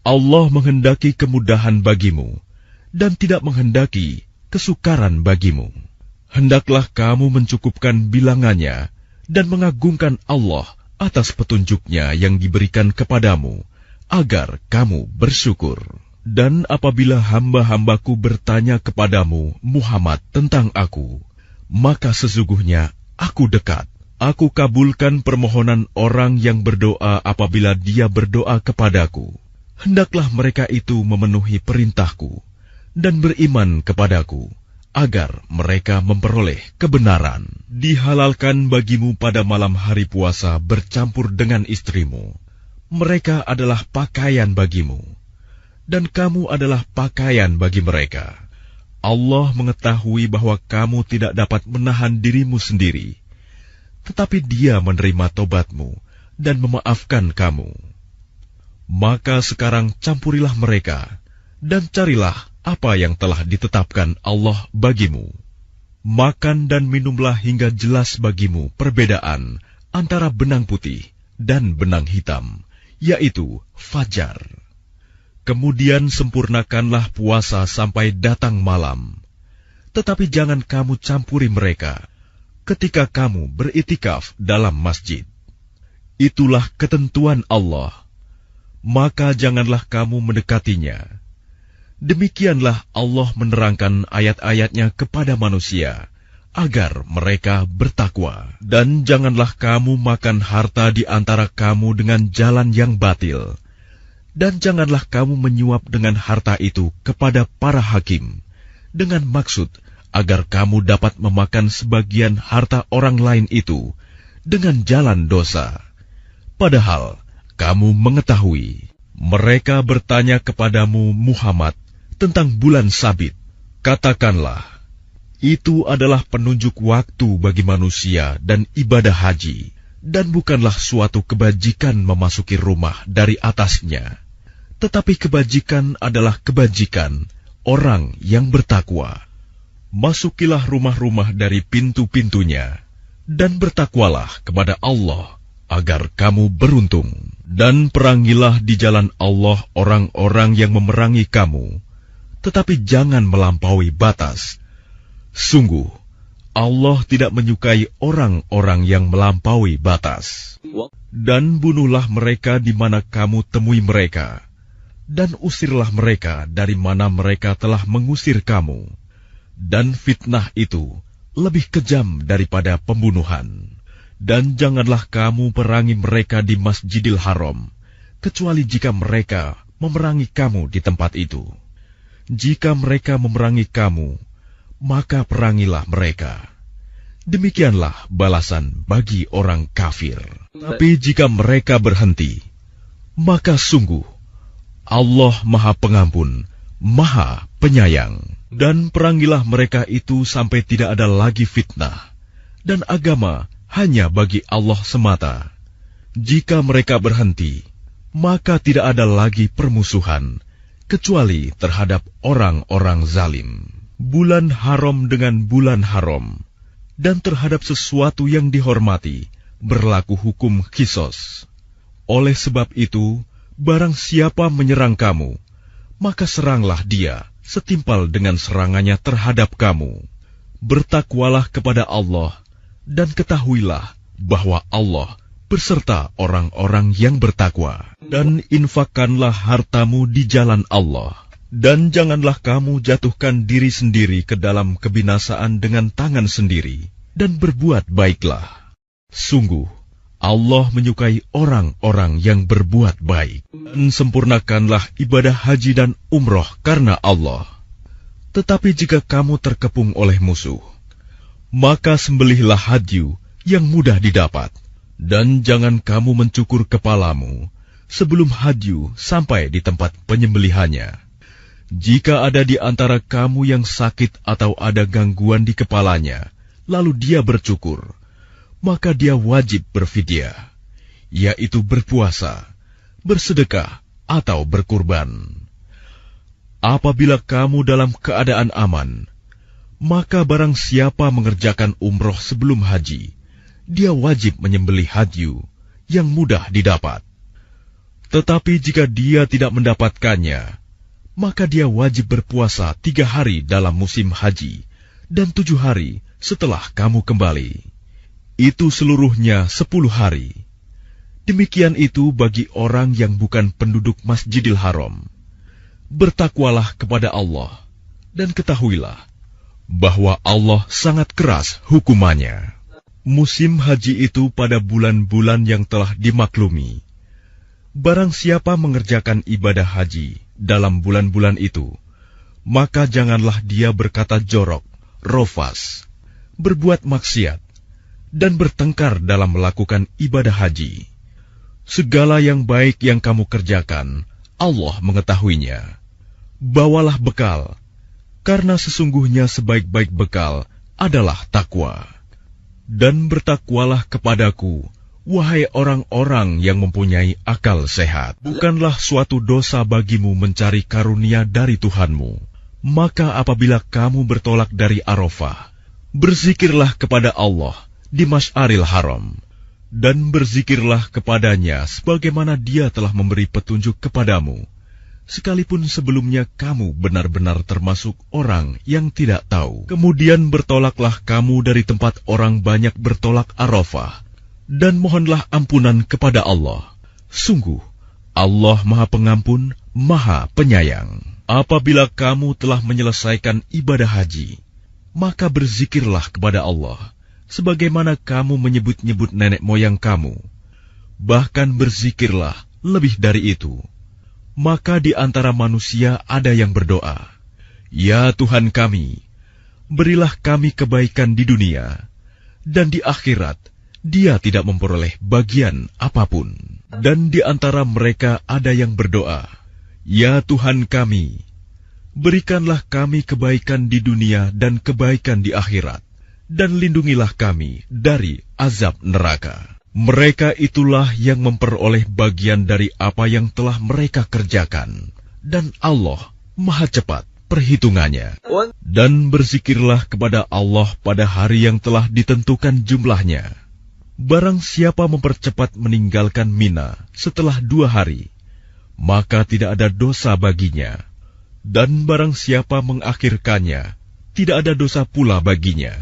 Allah menghendaki kemudahan bagimu dan tidak menghendaki kesukaran bagimu. Hendaklah kamu mencukupkan bilangannya dan mengagungkan Allah atas petunjuknya yang diberikan kepadamu, agar kamu bersyukur. Dan apabila hamba-hambaku bertanya kepadamu, Muhammad, tentang aku, maka sesungguhnya aku dekat. Aku kabulkan permohonan orang yang berdoa apabila dia berdoa kepadaku. Hendaklah mereka itu memenuhi perintahku dan beriman kepadaku, agar mereka memperoleh kebenaran. Dihalalkan bagimu pada malam hari puasa bercampur dengan istrimu. Mereka adalah pakaian bagimu, dan kamu adalah pakaian bagi mereka. Allah mengetahui bahwa kamu tidak dapat menahan dirimu sendiri, tetapi Dia menerima tobatmu dan memaafkan kamu. Maka sekarang campurilah mereka, dan carilah apa yang telah ditetapkan Allah bagimu. Makan dan minumlah hingga jelas bagimu perbedaan antara benang putih dan benang hitam, yaitu fajar. Kemudian sempurnakanlah puasa sampai datang malam. Tetapi jangan kamu campuri mereka ketika kamu beritikaf dalam masjid. Itulah ketentuan Allah. Maka janganlah kamu mendekatinya. Demikianlah Allah menerangkan ayat-ayatnya kepada manusia, agar mereka bertakwa. Dan janganlah kamu makan harta di antara kamu dengan jalan yang batil. Dan janganlah kamu menyuap dengan harta itu kepada para hakim, dengan maksud agar kamu dapat memakan sebagian harta orang lain itu dengan jalan dosa. Padahal kamu mengetahui. Mereka bertanya kepadamu, Muhammad, tentang bulan sabit. Katakanlah, itu adalah penunjuk waktu bagi manusia dan ibadah haji, dan bukanlah suatu kebajikan memasuki rumah dari atasnya. Tetapi kebajikan adalah kebajikan orang yang bertakwa. Masukilah rumah-rumah dari pintu-pintunya, dan bertakwalah kepada Allah, agar kamu beruntung. Dan perangilah di jalan Allah orang-orang yang memerangi kamu, tetapi jangan melampaui batas. Sungguh, Allah tidak menyukai orang-orang yang melampaui batas. Dan bunuhlah mereka di mana kamu temui mereka, dan usirlah mereka dari mana mereka telah mengusir kamu. Dan fitnah itu lebih kejam daripada pembunuhan. Dan janganlah kamu perangi mereka di Masjidil Haram, kecuali jika mereka memerangi kamu di tempat itu. Jika mereka memerangi kamu, maka perangilah mereka. Demikianlah balasan bagi orang kafir. Tapi jika mereka berhenti, maka sungguh Allah Maha Pengampun, Maha Penyayang. Dan perangilah mereka itu sampai tidak ada lagi fitnah, dan agama hanya bagi Allah semata. Jika mereka berhenti, maka tidak ada lagi permusuhan, kecuali terhadap orang-orang zalim. Bulan haram dengan bulan haram, dan terhadap sesuatu yang dihormati, berlaku hukum qisas. Oleh sebab itu, barang siapa menyerang kamu, maka seranglah dia setimpal dengan serangannya terhadap kamu. Bertakwalah kepada Allah, dan ketahuilah bahwa Allah beserta orang-orang yang bertakwa. Dan infakkanlah hartamu di jalan Allah. Dan janganlah kamu jatuhkan diri sendiri ke dalam kebinasaan dengan tangan sendiri, dan berbuat baiklah. Sungguh, Allah menyukai orang-orang yang berbuat baik. Dan sempurnakanlah ibadah haji dan umroh karena Allah. Tetapi jika kamu terkepung oleh musuh, maka sembelihlah hadyu yang mudah didapat. Dan jangan kamu mencukur kepalamu sebelum hadyu sampai di tempat penyembelihannya. Jika ada di antara kamu yang sakit atau ada gangguan di kepalanya, lalu dia bercukur, maka dia wajib berfidyah, yaitu berpuasa, bersedekah, atau berkurban. Apabila kamu dalam keadaan aman, maka barang siapa mengerjakan umroh sebelum haji, dia wajib menyembelih hadyu yang mudah didapat. Tetapi jika dia tidak mendapatkannya, maka dia wajib berpuasa 3 hari dalam musim haji, dan 7 hari setelah kamu kembali. Itu seluruhnya 10 hari. Demikian itu bagi orang yang bukan penduduk Masjidil Haram. Bertakwalah kepada Allah, dan ketahuilah bahwa Allah sangat keras hukumannya. Musim haji itu pada bulan-bulan yang telah dimaklumi. Barang siapa mengerjakan ibadah haji dalam bulan-bulan itu, maka janganlah dia berkata jorok, rofas, berbuat maksiat, dan bertengkar dalam melakukan ibadah haji. Segala yang baik yang kamu kerjakan, Allah mengetahuinya. Bawalah bekal, karena sesungguhnya sebaik-baik bekal adalah takwa. Dan bertakwalah kepadaku, wahai orang-orang yang mempunyai akal sehat. Bukanlah suatu dosa bagimu mencari karunia dari Tuhanmu. Maka apabila kamu bertolak dari Arafah, berzikirlah kepada Allah di Masy'aril Haram, dan berzikirlah kepadanya sebagaimana Dia telah memberi petunjuk kepadamu, sekalipun sebelumnya kamu benar-benar termasuk orang yang tidak tahu. Kemudian bertolaklah kamu dari tempat orang banyak bertolak Arafah, dan mohonlah ampunan kepada Allah. Sungguh, Allah Maha Pengampun, Maha Penyayang. Apabila kamu telah menyelesaikan ibadah haji, maka berzikirlah kepada Allah, sebagaimana kamu menyebut-nyebut nenek moyang kamu. Bahkan berzikirlah lebih dari itu. Maka di antara manusia ada yang berdoa, "Ya Tuhan kami, berilah kami kebaikan di dunia, dan di akhirat Dia tidak memperoleh bagian apapun." Dan di antara mereka ada yang berdoa, "Ya Tuhan kami, berikanlah kami kebaikan di dunia dan kebaikan di akhirat, dan lindungilah kami dari azab neraka." Mereka itulah yang memperoleh bagian dari apa yang telah mereka kerjakan, dan Allah Maha cepat perhitungannya. Dan berzikirlah kepada Allah pada hari yang telah ditentukan jumlahnya. Barang siapa mempercepat meninggalkan Mina setelah 2 hari, maka tidak ada dosa baginya. Dan barang siapa mengakhirkannya, tidak ada dosa pula baginya,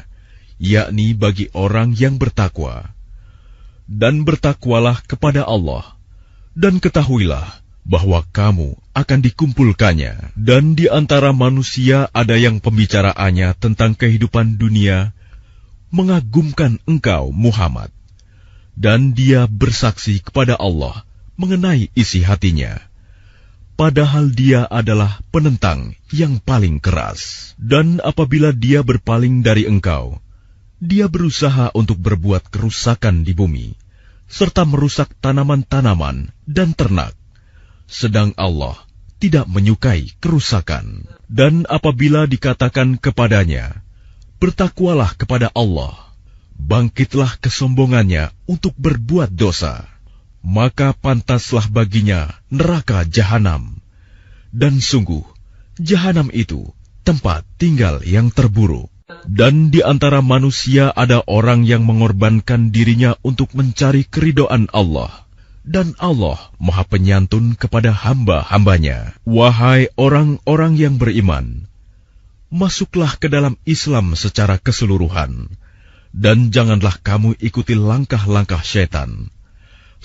yakni bagi orang yang bertakwa. Dan bertakwalah kepada Allah, dan ketahuilah bahwa kamu akan dikumpulkannya. Dan di antara manusia ada yang pembicaraannya tentang kehidupan dunia mengagumkan engkau, Muhammad, dan dia bersaksi kepada Allah mengenai isi hatinya, padahal dia adalah penentang yang paling keras. Dan apabila dia berpaling dari engkau, dia berusaha untuk berbuat kerusakan di bumi, serta merusak tanaman-tanaman dan ternak, sedang Allah tidak menyukai kerusakan. Dan apabila dikatakan kepadanya, bertakwalah kepada Allah, bangkitlah kesombongannya untuk berbuat dosa, maka pantaslah baginya neraka jahanam. Dan sungguh, jahanam itu tempat tinggal yang terburuk. Dan di antara manusia ada orang yang mengorbankan dirinya untuk mencari keridhaan Allah, dan Allah Maha Penyantun kepada hamba-hambanya. Wahai orang-orang yang beriman, masuklah ke dalam Islam secara keseluruhan, dan janganlah kamu ikuti langkah-langkah syaitan.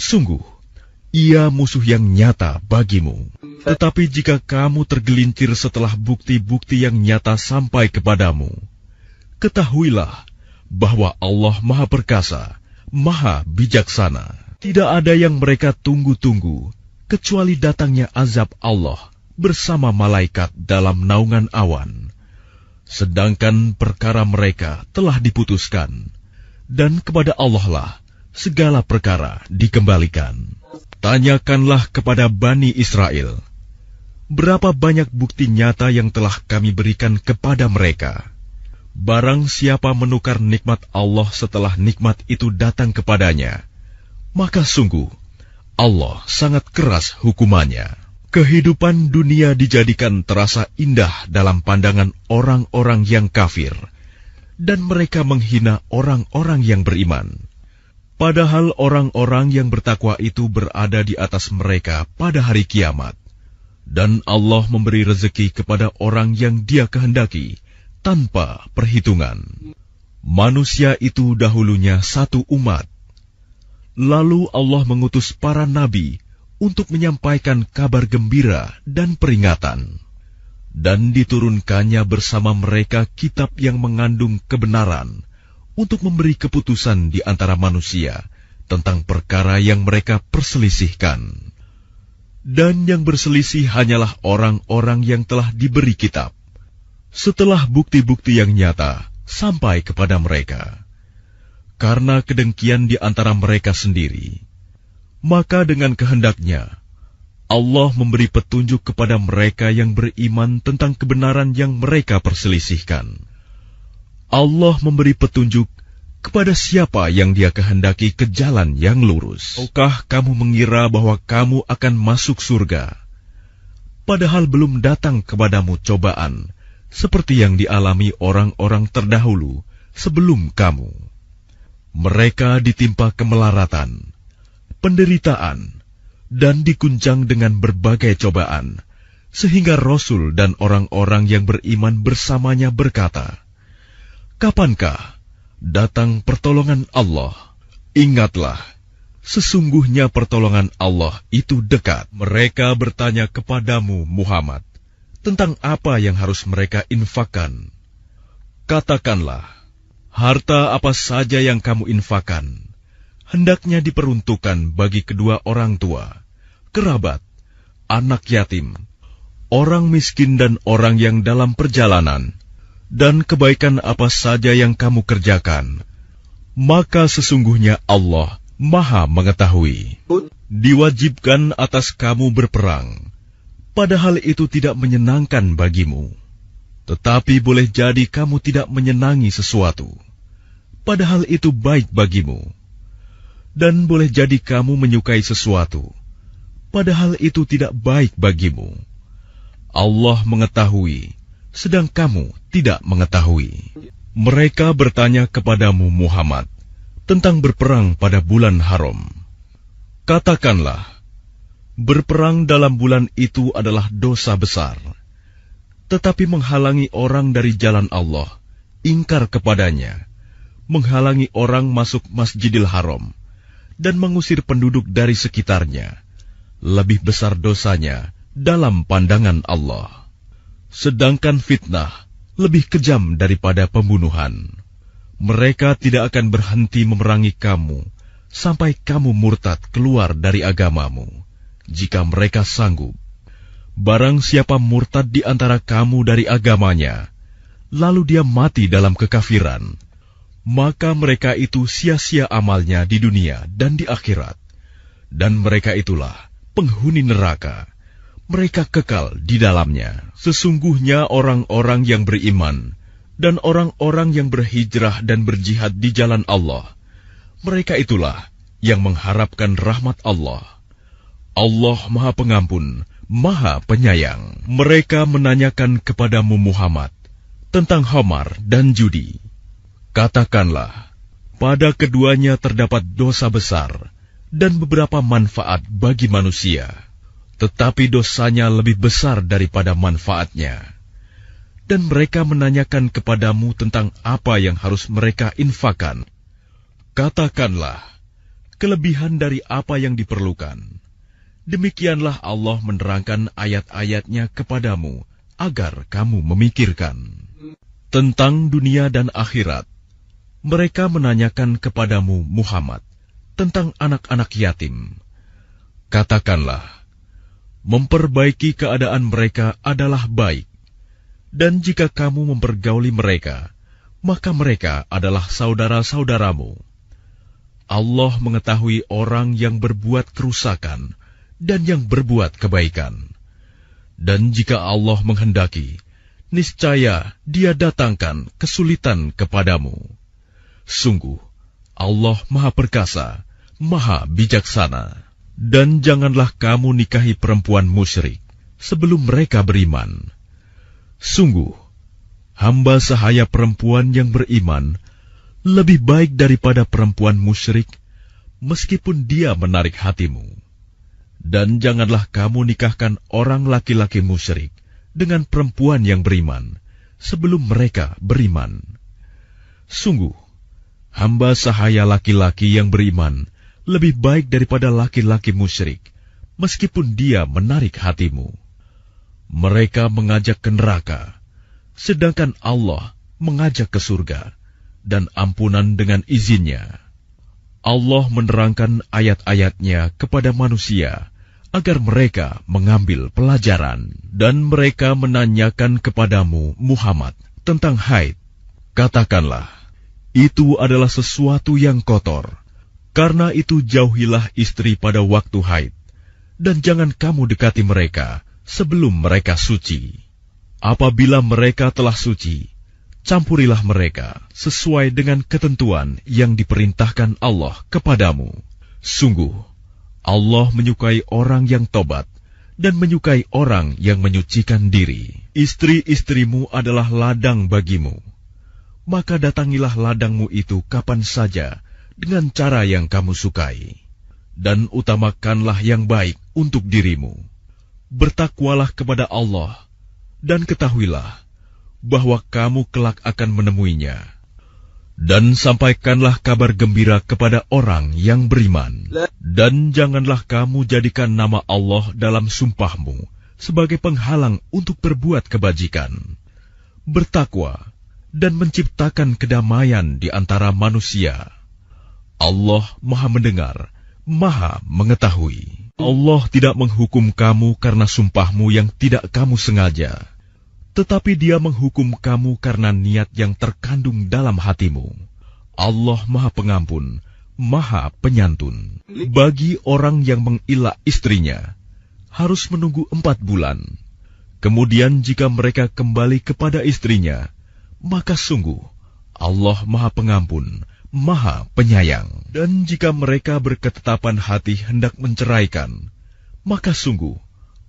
Sungguh, ia musuh yang nyata bagimu. Tetapi jika kamu tergelincir setelah bukti-bukti yang nyata sampai kepadamu, ketahuilah bahwa Allah Maha Perkasa, Maha Bijaksana. Tidak ada yang mereka tunggu-tunggu kecuali datangnya azab Allah bersama malaikat dalam naungan awan. Sedangkan perkara mereka telah diputuskan, dan kepada Allah lah segala perkara dikembalikan. Tanyakanlah kepada Bani Israel, berapa banyak bukti nyata yang telah kami berikan kepada mereka. Barang siapa menukar nikmat Allah setelah nikmat itu datang kepadanya, maka sungguh Allah sangat keras hukumannya. Kehidupan dunia dijadikan terasa indah dalam pandangan orang-orang yang kafir, dan mereka menghina orang-orang yang beriman. Padahal orang-orang yang bertakwa itu berada di atas mereka pada hari kiamat, dan Allah memberi rezeki kepada orang yang Dia kehendaki tanpa perhitungan. Manusia itu dahulunya satu umat. Lalu Allah mengutus para nabi untuk menyampaikan kabar gembira dan peringatan. Dan diturunkannya bersama mereka kitab yang mengandung kebenaran untuk memberi keputusan di antara manusia tentang perkara yang mereka perselisihkan. Dan yang berselisih hanyalah orang-orang yang telah diberi kitab, setelah bukti-bukti yang nyata sampai kepada mereka. Karena kedengkian di antara mereka sendiri, maka dengan kehendaknya Allah memberi petunjuk kepada mereka yang beriman tentang kebenaran yang mereka perselisihkan. Allah memberi petunjuk kepada siapa yang Dia kehendaki ke jalan yang lurus. Maukah kamu mengira bahwa kamu akan masuk surga, padahal belum datang kepadamu cobaan seperti yang dialami orang-orang terdahulu sebelum kamu? Mereka ditimpa kemelaratan, penderitaan, dan diguncang dengan berbagai cobaan, sehingga Rasul dan orang-orang yang beriman bersamanya berkata, "Kapankah datang pertolongan Allah?" Ingatlah, sesungguhnya pertolongan Allah itu dekat. Mereka bertanya kepadamu, Muhammad, tentang apa yang harus mereka infakkan. Katakanlah, harta apa saja yang kamu infakkan, hendaknya diperuntukkan bagi kedua orang tua, kerabat, anak yatim, orang miskin dan orang yang dalam perjalanan, dan kebaikan apa saja yang kamu kerjakan, maka sesungguhnya Allah Maha Mengetahui. Diwajibkan atas kamu berperang, padahal itu tidak menyenangkan bagimu. Tetapi boleh jadi kamu tidak menyenangi sesuatu, padahal itu baik bagimu. Dan boleh jadi kamu menyukai sesuatu, padahal itu tidak baik bagimu. Allah mengetahui, sedang kamu tidak mengetahui. Mereka bertanya kepadamu, Muhammad, tentang berperang pada bulan haram. Katakanlah, berperang dalam bulan itu adalah dosa besar. tetapi menghalangi orang dari jalan Allah, ingkar kepadanya, menghalangi orang masuk Masjidil Haram, dan mengusir penduduk dari sekitarnya, lebih besar dosanya dalam pandangan Allah. Sedangkan fitnah lebih kejam daripada pembunuhan. Mereka tidak akan berhenti memerangi kamu sampai kamu murtad keluar dari agamamu, jika mereka sanggup. Barang siapa murtad di antara kamu dari agamanya, lalu dia mati dalam kekafiran, maka mereka itu sia-sia amalnya di dunia dan di akhirat. Dan mereka itulah penghuni neraka. Mereka kekal di dalamnya. Sesungguhnya orang-orang yang beriman dan orang-orang yang berhijrah dan berjihad di jalan Allah, mereka itulah yang mengharapkan rahmat Allah. Allah Maha Pengampun, Maha Penyayang. Mereka menanyakan kepadamu Muhammad tentang khamar dan judi. Katakanlah, pada keduanya terdapat dosa besar dan beberapa manfaat bagi manusia, tetapi dosanya lebih besar daripada manfaatnya. Dan mereka menanyakan kepadamu tentang apa yang harus mereka infakkan. Katakanlah, kelebihan dari apa yang diperlukan. Demikianlah Allah menerangkan ayat-ayatnya kepadamu, agar kamu memikirkan. Tentang dunia dan akhirat, mereka menanyakan kepadamu Muhammad tentang anak-anak yatim. Katakanlah, memperbaiki keadaan mereka adalah baik, dan jika kamu mempergauli mereka, maka mereka adalah saudara-saudaramu. Allah mengetahui orang yang berbuat kerusakan dan yang berbuat kebaikan. Dan jika Allah menghendaki, niscaya Dia datangkan kesulitan kepadamu. Sungguh, Allah Maha Perkasa, Maha Bijaksana. Dan janganlah kamu nikahi perempuan musyrik sebelum mereka beriman. Sungguh, hamba sahaya perempuan yang beriman lebih baik daripada perempuan musyrik, meskipun dia menarik hatimu. Dan janganlah kamu nikahkan orang laki-laki musyrik dengan perempuan yang beriman sebelum mereka beriman. Sungguh, hamba sahaya laki-laki yang beriman lebih baik daripada laki-laki musyrik, meskipun dia menarik hatimu. Mereka mengajak ke neraka, sedangkan Allah mengajak ke surga, dan ampunan dengan izinnya. Allah menerangkan ayat-ayatnya kepada manusia, agar mereka mengambil pelajaran. Dan mereka menanyakan kepadamu, Muhammad, tentang haid. Katakanlah, itu adalah sesuatu yang kotor. Karena itu jauhilah istri pada waktu haid, dan jangan kamu dekati mereka sebelum mereka suci. Apabila mereka telah suci, campurilah mereka sesuai dengan ketentuan yang diperintahkan Allah kepadamu. Sungguh, Allah menyukai orang yang tobat dan menyukai orang yang menyucikan diri. Istri-istrimu adalah ladang bagimu, maka datangilah ladangmu itu kapan saja dengan cara yang kamu sukai, dan utamakanlah yang baik untuk dirimu. Bertakwalah kepada Allah, dan ketahuilah bahwa kamu kelak akan menemuinya. Dan sampaikanlah kabar gembira kepada orang yang beriman. Dan janganlah kamu jadikan nama Allah dalam sumpahmu sebagai penghalang untuk berbuat kebajikan. Bertakwa dan menciptakan kedamaian di antara manusia. Allah Maha Mendengar, Maha Mengetahui. Allah tidak menghukum kamu karena sumpahmu yang tidak kamu sengaja, tetapi Dia menghukum kamu karena niat yang terkandung dalam hatimu. Allah Maha Pengampun, Maha Penyantun. Bagi orang yang mengilah istrinya, harus menunggu 4 bulan. Kemudian jika mereka kembali kepada istrinya, maka sungguh Allah Maha Pengampun, Maha Penyayang. Dan jika mereka berketetapan hati hendak menceraikan, maka sungguh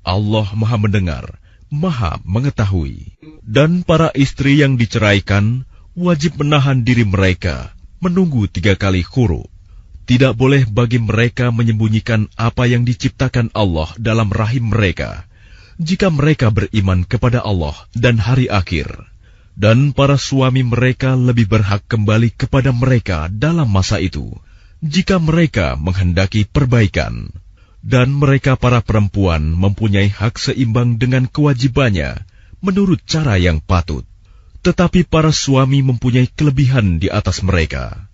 Allah Maha Mendengar, Maha Mengetahui. Dan para istri yang diceraikan wajib menahan diri mereka menunggu 3 kali khuru. Tidak boleh bagi mereka menyembunyikan apa yang diciptakan Allah dalam rahim mereka, jika mereka beriman kepada Allah dan hari akhir, dan para suami mereka lebih berhak kembali kepada mereka dalam masa itu, jika mereka menghendaki perbaikan, dan mereka para perempuan mempunyai hak seimbang dengan kewajibannya menurut cara yang patut. Tetapi para suami mempunyai kelebihan di atas mereka.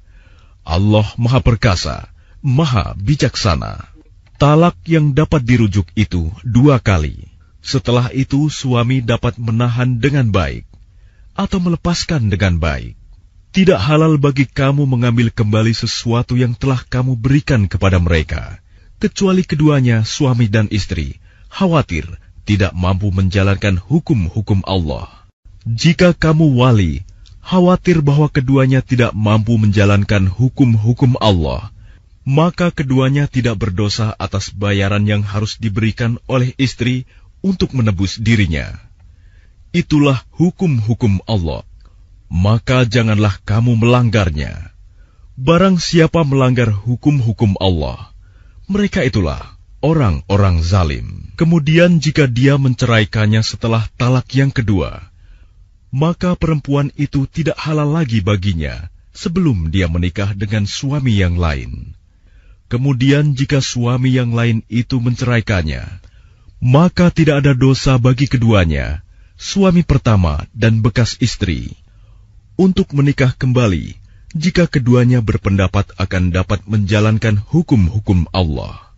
Allah Maha Perkasa, Maha Bijaksana. Talak yang dapat dirujuk itu 2 kali. Setelah itu suami dapat menahan dengan baik atau melepaskan dengan baik. Tidak halal bagi kamu mengambil kembali sesuatu yang telah kamu berikan kepada mereka, kecuali keduanya, suami dan istri, khawatir tidak mampu menjalankan hukum-hukum Allah. Jika kamu wali, khawatir bahwa keduanya tidak mampu menjalankan hukum-hukum Allah, maka keduanya tidak berdosa atas bayaran yang harus diberikan oleh istri untuk menebus dirinya. Itulah hukum-hukum Allah. Maka janganlah kamu melanggarnya. Barang siapa melanggar hukum-hukum Allah, mereka itulah orang-orang zalim. Kemudian jika dia menceraikannya setelah talak yang kedua, maka perempuan itu tidak halal lagi baginya sebelum dia menikah dengan suami yang lain. Kemudian jika suami yang lain itu menceraikannya, maka tidak ada dosa bagi keduanya, suami pertama dan bekas istri, untuk menikah kembali jika keduanya berpendapat akan dapat menjalankan hukum-hukum Allah.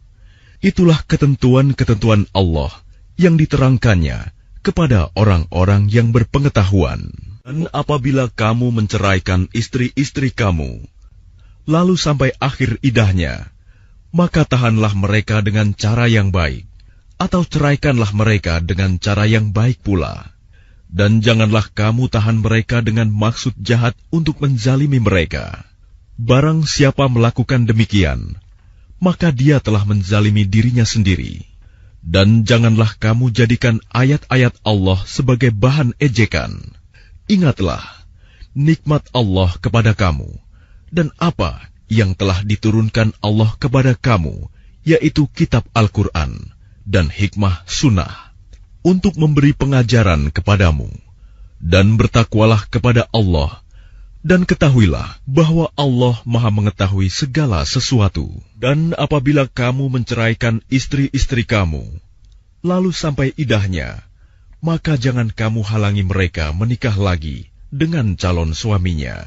Itulah ketentuan-ketentuan Allah yang diterangkannya kepada orang-orang yang berpengetahuan. Dan apabila kamu menceraikan istri-istri kamu, lalu sampai akhir idahnya, maka tahanlah mereka dengan cara yang baik, atau ceraikanlah mereka dengan cara yang baik pula. Dan janganlah kamu tahan mereka dengan maksud jahat untuk menzalimi mereka. Barang siapa melakukan demikian, maka dia telah menzalimi dirinya sendiri. Dan janganlah kamu jadikan ayat-ayat Allah sebagai bahan ejekan. Ingatlah nikmat Allah kepada kamu, dan apa yang telah diturunkan Allah kepada kamu, yaitu kitab Al-Quran dan hikmah sunnah, untuk memberi pengajaran kepadamu. Dan bertakwalah kepada Allah, dan ketahuilah bahwa Allah Maha mengetahui segala sesuatu. Dan apabila kamu menceraikan istri-istri kamu, lalu sampai idahnya, maka jangan kamu halangi mereka menikah lagi dengan calon suaminya.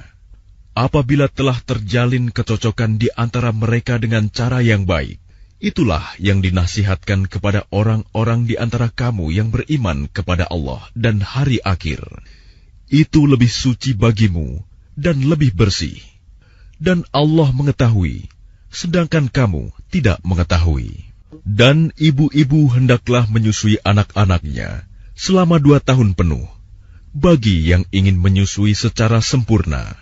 Apabila telah terjalin kecocokan di antara mereka dengan cara yang baik, itulah yang dinasihatkan kepada orang-orang di antara kamu yang beriman kepada Allah dan hari akhir. Itu lebih suci bagimu dan lebih bersih. Dan Allah mengetahui, sedangkan kamu tidak mengetahui. Dan ibu-ibu hendaklah menyusui anak-anaknya selama 2 tahun penuh, bagi yang ingin menyusui secara sempurna.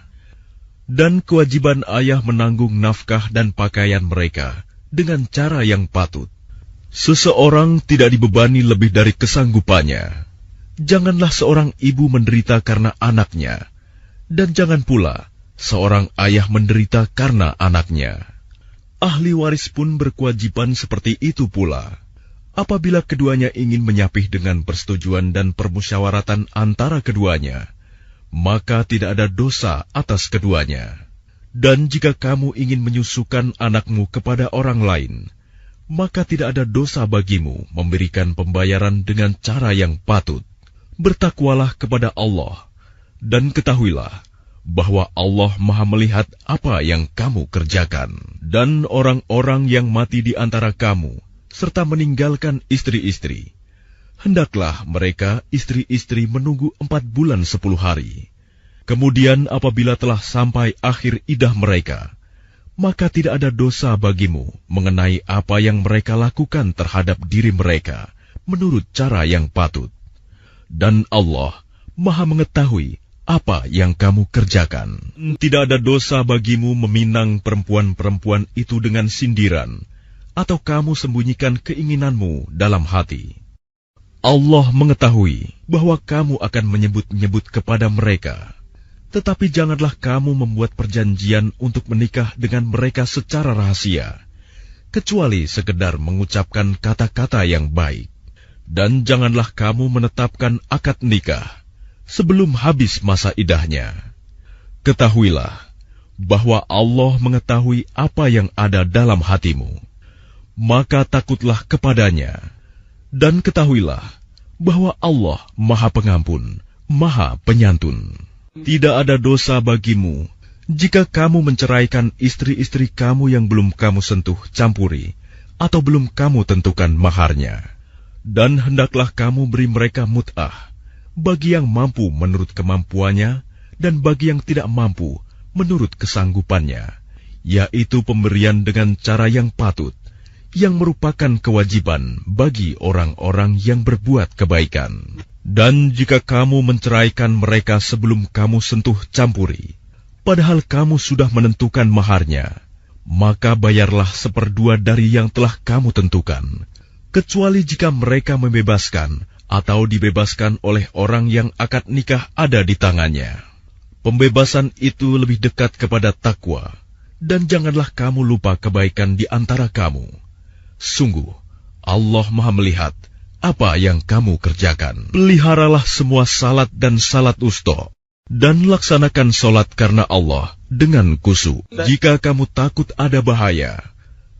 Dan kewajiban ayah menanggung nafkah dan pakaian mereka dengan cara yang patut. Seseorang tidak dibebani lebih dari kesanggupannya. Janganlah seorang ibu menderita karena anaknya, dan jangan pula seorang ayah menderita karena anaknya. Ahli waris pun berkewajiban seperti itu pula. Apabila keduanya ingin menyapih dengan persetujuan dan permusyawaratan antara keduanya, maka tidak ada dosa atas keduanya. Dan jika kamu ingin menyusukan anakmu kepada orang lain, maka tidak ada dosa bagimu memberikan pembayaran dengan cara yang patut. Bertakwalah kepada Allah, dan ketahuilah bahwa Allah Maha melihat apa yang kamu kerjakan. Dan orang-orang yang mati di antara kamu, serta meninggalkan istri-istri, hendaklah mereka istri-istri menunggu 4 bulan 10 hari. Kemudian apabila telah sampai akhir idah mereka, maka tidak ada dosa bagimu mengenai apa yang mereka lakukan terhadap diri mereka menurut cara yang patut. Dan Allah Maha mengetahui apa yang kamu kerjakan. Tidak ada dosa bagimu meminang perempuan-perempuan itu dengan sindiran, atau kamu sembunyikan keinginanmu dalam hati. Allah mengetahui bahwa kamu akan menyebut-nyebut kepada mereka. Tetapi janganlah kamu membuat perjanjian untuk menikah dengan mereka secara rahasia, kecuali sekedar mengucapkan kata-kata yang baik. Dan janganlah kamu menetapkan akad nikah sebelum habis masa idahnya. Ketahuilah bahwa Allah mengetahui apa yang ada dalam hatimu. Maka takutlah kepadanya. Dan ketahuilah bahwa Allah Maha Pengampun, Maha Penyantun. Tidak ada dosa bagimu jika kamu menceraikan istri-istri kamu yang belum kamu sentuh campuri atau belum kamu tentukan maharnya. Dan hendaklah kamu beri mereka mut'ah, bagi yang mampu menurut kemampuannya, dan bagi yang tidak mampu menurut kesanggupannya, yaitu pemberian dengan cara yang patut, yang merupakan kewajiban bagi orang-orang yang berbuat kebaikan. Dan jika kamu menceraikan mereka sebelum kamu sentuh campuri, padahal kamu sudah menentukan maharnya, maka bayarlah 1/2 dari yang telah kamu tentukan, kecuali jika mereka membebaskan atau dibebaskan oleh orang yang akad nikah ada di tangannya. Pembebasan itu lebih dekat kepada takwa, dan janganlah kamu lupa kebaikan di antara kamu. Sungguh, Allah Maha melihat apa yang kamu kerjakan. Peliharalah semua salat dan salat usta, dan laksanakan salat karena Allah dengan khusyuk. Jika kamu takut ada bahaya,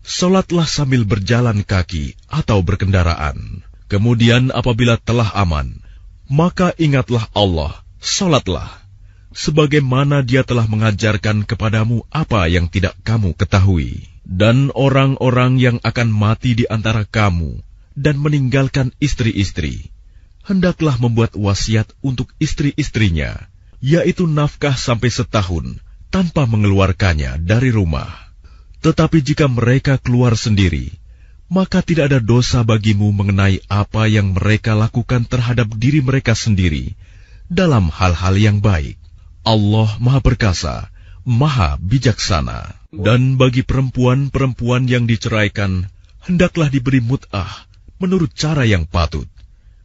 salatlah sambil berjalan kaki atau berkendaraan. Kemudian apabila telah aman, maka ingatlah Allah, salatlah, sebagaimana Dia telah mengajarkan kepadamu apa yang tidak kamu ketahui. Dan orang-orang yang akan mati di antara kamu dan meninggalkan istri-istri, hendaklah membuat wasiat untuk istri-istrinya, yaitu nafkah sampai setahun tanpa mengeluarkannya dari rumah. Tetapi jika mereka keluar sendiri, maka tidak ada dosa bagimu mengenai apa yang mereka lakukan terhadap diri mereka sendiri dalam hal-hal yang baik. Allah Maha Perkasa, Maha Bijaksana. Dan bagi perempuan-perempuan yang diceraikan, hendaklah diberi mut'ah menurut cara yang patut,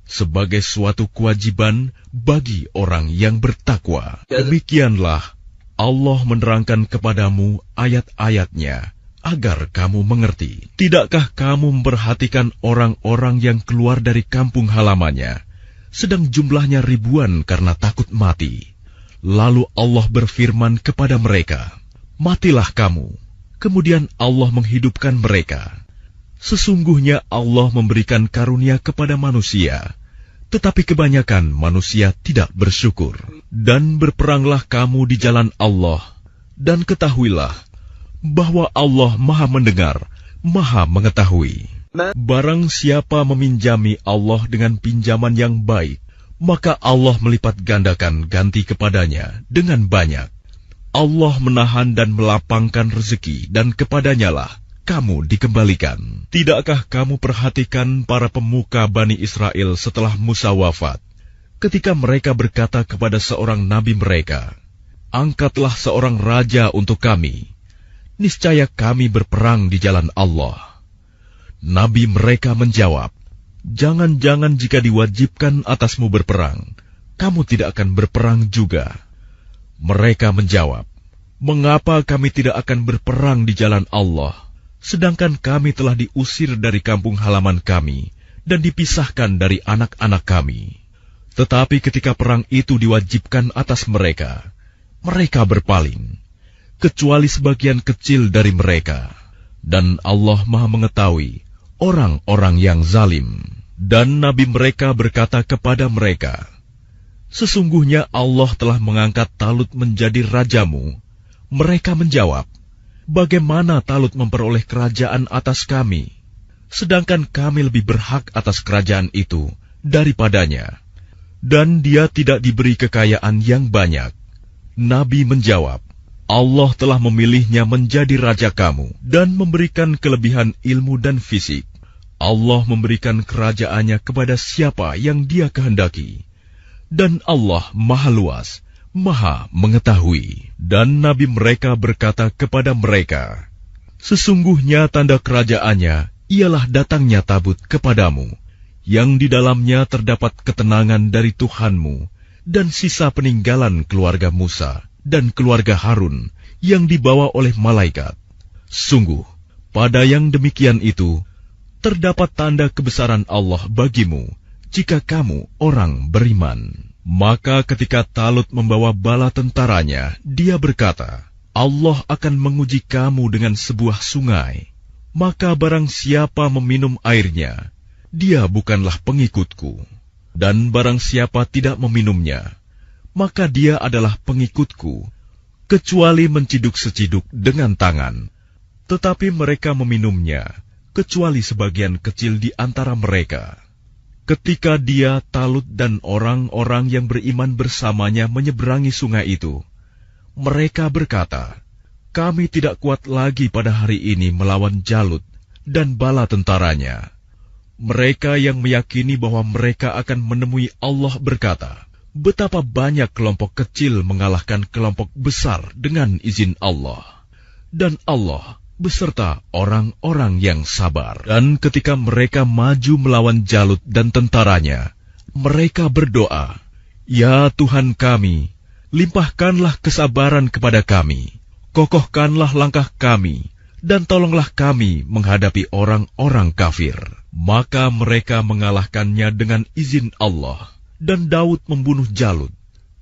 sebagai suatu kewajiban bagi orang yang bertakwa. Demikianlah Allah menerangkan kepadamu ayat-ayatnya agar kamu mengerti. Tidakkah kamu memperhatikan orang-orang yang keluar dari kampung halamannya, sedang jumlahnya ribuan karena takut mati? Lalu Allah berfirman kepada mereka, matilah kamu, kemudian Allah menghidupkan mereka. Sesungguhnya Allah memberikan karunia kepada manusia, tetapi kebanyakan manusia tidak bersyukur. Dan berperanglah kamu di jalan Allah, dan ketahuilah bahwa Allah Maha Mendengar, Maha Mengetahui. Barang siapa meminjami Allah dengan pinjaman yang baik, maka Allah melipat gandakan ganti kepadanya dengan banyak. Allah menahan dan melapangkan rezeki, dan kepadanyalah kamu dikembalikan. Tidakkah kamu perhatikan para pemuka Bani Israel setelah Musa wafat, ketika mereka berkata kepada seorang nabi mereka, angkatlah seorang raja untuk kami, niscaya kami berperang di jalan Allah. Nabi mereka menjawab, jangan-jangan jika diwajibkan atasmu berperang, kamu tidak akan berperang juga. Mereka menjawab, mengapa kami tidak akan berperang di jalan Allah, sedangkan kami telah diusir dari kampung halaman kami dan dipisahkan dari anak-anak kami. Tetapi ketika perang itu diwajibkan atas mereka, mereka berpaling, kecuali sebagian kecil dari mereka. Dan Allah Maha mengetahui orang-orang yang zalim. Dan nabi mereka berkata kepada mereka, sesungguhnya Allah telah mengangkat Talut menjadi rajamu. Mereka menjawab, bagaimana Talut memperoleh kerajaan atas kami, sedangkan kami lebih berhak atas kerajaan itu daripadanya, dan dia tidak diberi kekayaan yang banyak. Nabi menjawab, Allah telah memilihnya menjadi raja kamu dan memberikan kelebihan ilmu dan fisik. Allah memberikan kerajaannya kepada siapa yang Dia kehendaki. Dan Allah Maha Luas, Maha Mengetahui. Dan nabi mereka berkata kepada mereka, sesungguhnya tanda kerajaannya ialah datangnya tabut kepadamu, yang di dalamnya terdapat ketenangan dari Tuhanmu, dan sisa peninggalan keluarga Musa dan keluarga Harun yang dibawa oleh malaikat. Sungguh, pada yang demikian itu, terdapat tanda kebesaran Allah bagimu jika kamu orang beriman. Maka ketika Talut membawa bala tentaranya, dia berkata, Allah akan menguji kamu dengan sebuah sungai. Maka barang siapa meminum airnya, dia bukanlah pengikutku. Dan barang siapa tidak meminumnya, maka dia adalah pengikutku, kecuali menciduk seciduk dengan tangan. Tetapi mereka meminumnya, kecuali sebagian kecil di antara mereka. Ketika dia, Talut, dan orang-orang yang beriman bersamanya menyeberangi sungai itu, mereka berkata, kami tidak kuat lagi pada hari ini melawan Jalut dan bala tentaranya. Mereka yang meyakini bahwa mereka akan menemui Allah berkata, betapa banyak kelompok kecil mengalahkan kelompok besar dengan izin Allah. Dan Allah beserta orang-orang yang sabar. Dan ketika mereka maju melawan Jalut dan tentaranya, mereka berdoa, ya Tuhan kami, limpahkanlah kesabaran kepada kami, kokohkanlah langkah kami, dan tolonglah kami menghadapi orang-orang kafir. Maka mereka mengalahkannya dengan izin Allah, dan Daud membunuh Jalut.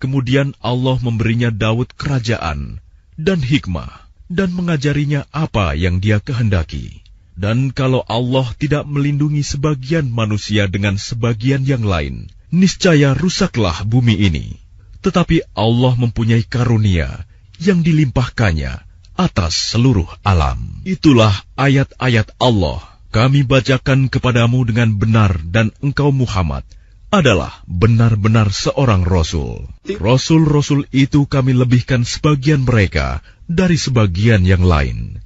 Kemudian Allah memberinya Daud kerajaan dan hikmah, dan mengajarinya apa yang dia kehendaki. Dan kalau Allah tidak melindungi sebagian manusia dengan sebagian yang lain, niscaya rusaklah bumi ini. Tetapi Allah mempunyai karunia yang dilimpahkannya atas seluruh alam. Itulah ayat-ayat Allah kami bacakan kepadamu dengan benar, dan engkau Muhammad adalah benar-benar seorang Rasul. Rasul-Rasul itu kami lebihkan sebagian mereka dari sebagian yang lain.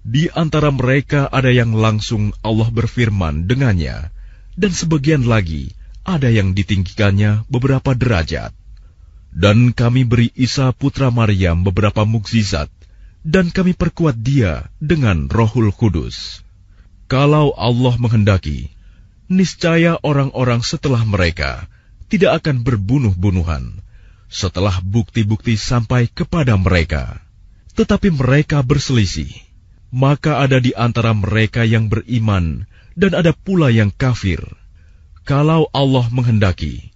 Di antara mereka ada yang langsung Allah berfirman dengannya, dan sebagian lagi ada yang ditinggikannya beberapa derajat. Dan kami beri Isa putra Maryam beberapa mukjizat, dan kami perkuat dia dengan Rohul Kudus. Kalau Allah menghendaki, niscaya orang-orang setelah mereka tidak akan berbunuh-bunuhan, setelah bukti-bukti sampai kepada mereka. Tetapi mereka berselisih, maka ada di antara mereka yang beriman, dan ada pula yang kafir. Kalau Allah menghendaki,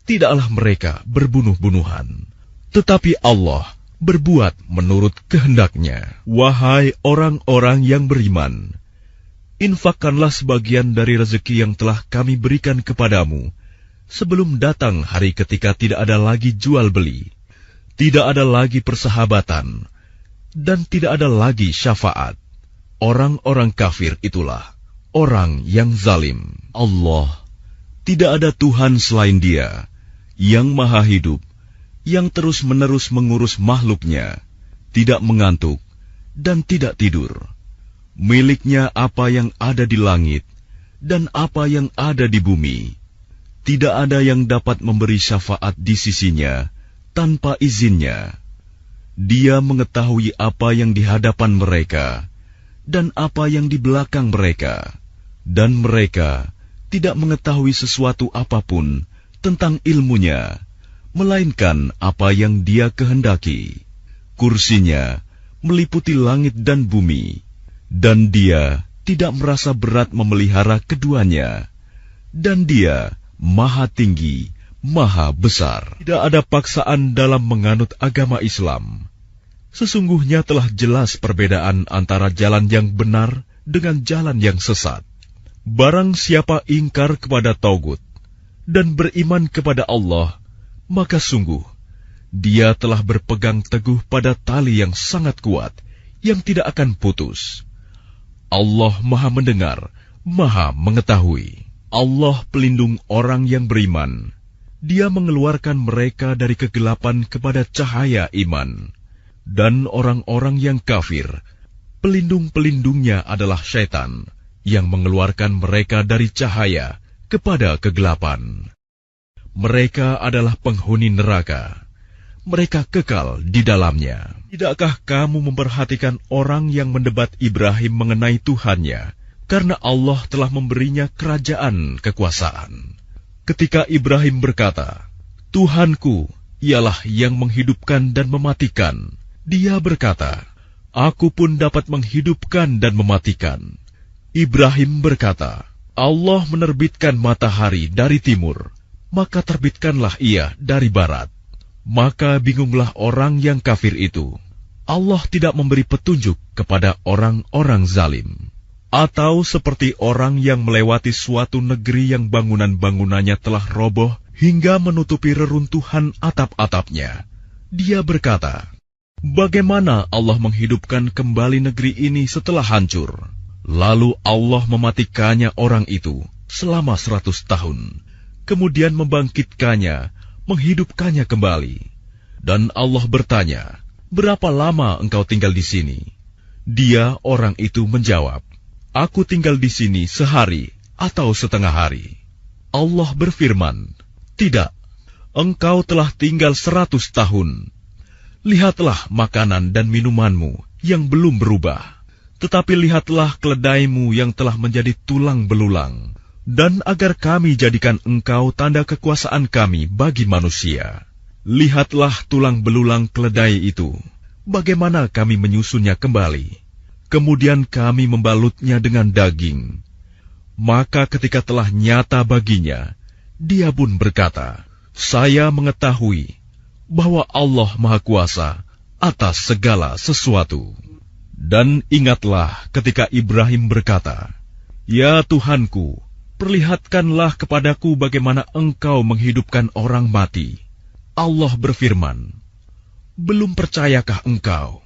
tidaklah mereka berbunuh-bunuhan, tetapi Allah berbuat menurut kehendaknya. Wahai orang-orang yang beriman, infakkanlah sebagian dari rezeki yang telah kami berikan kepadamu, sebelum datang hari ketika tidak ada lagi jual beli, tidak ada lagi persahabatan, dan tidak ada lagi syafaat. Orang-orang kafir itulah orang yang zalim. Allah, tidak ada Tuhan selain Dia, yang maha hidup, yang terus-menerus mengurus makhluknya, tidak mengantuk, dan tidak tidur. Miliknya apa yang ada di langit, dan apa yang ada di bumi. Tidak ada yang dapat memberi syafaat di sisinya, tanpa izinnya. Dia mengetahui apa yang di hadapan mereka, dan apa yang di belakang mereka. Dan mereka tidak mengetahui sesuatu apapun tentang ilmunya, melainkan apa yang Dia kehendaki. Kursinya meliputi langit dan bumi, dan Dia tidak merasa berat memelihara keduanya. Dan Dia maha tinggi, maha besar. Tidak ada paksaan dalam menganut agama Islam. Sesungguhnya telah jelas perbedaan antara jalan yang benar dengan jalan yang sesat. Barang siapa ingkar kepada Taugut dan beriman kepada Allah, maka sungguh dia telah berpegang teguh pada tali yang sangat kuat, yang tidak akan putus. Allah maha mendengar, maha mengetahui. Allah pelindung orang yang beriman. Dia mengeluarkan mereka dari kegelapan kepada cahaya iman. Dan orang-orang yang kafir, pelindung-pelindungnya adalah syaitan, yang mengeluarkan mereka dari cahaya kepada kegelapan. Mereka adalah penghuni neraka. Mereka kekal di dalamnya. Tidakkah kamu memperhatikan orang yang mendebat Ibrahim mengenai Tuhannya, karena Allah telah memberinya kerajaan kekuasaan? Ketika Ibrahim berkata, Tuhanku ialah yang menghidupkan dan mematikan, dia berkata, Aku pun dapat menghidupkan dan mematikan. Ibrahim berkata, Allah menerbitkan matahari dari timur, maka terbitkanlah ia dari barat. Maka bingunglah orang yang kafir itu. Allah tidak memberi petunjuk kepada orang-orang zalim. Atau seperti orang yang melewati suatu negeri yang bangunan-bangunannya telah roboh hingga menutupi reruntuhan atap-atapnya. Dia berkata, bagaimana Allah menghidupkan kembali negeri ini setelah hancur? Lalu Allah mematikannya orang itu selama 100 tahun. Kemudian membangkitkannya, menghidupkannya kembali. Dan Allah bertanya, berapa lama engkau tinggal di sini? Dia, orang itu, menjawab, aku tinggal di sini sehari atau setengah hari. Allah berfirman, tidak, engkau telah tinggal 100 tahun. Lihatlah makanan dan minumanmu yang belum berubah, tetapi lihatlah keledaimu yang telah menjadi tulang belulang. Dan agar kami jadikan engkau tanda kekuasaan kami bagi manusia. Lihatlah tulang belulang keledai itu, bagaimana kami menyusunnya kembali. Kemudian kami membalutnya dengan daging. Maka ketika telah nyata baginya, dia pun berkata, saya mengetahui bahwa Allah Maha Kuasa atas segala sesuatu. Dan ingatlah ketika Ibrahim berkata, ya Tuhanku, perlihatkanlah kepadaku bagaimana engkau menghidupkan orang mati. Allah berfirman, belum percayakah engkau?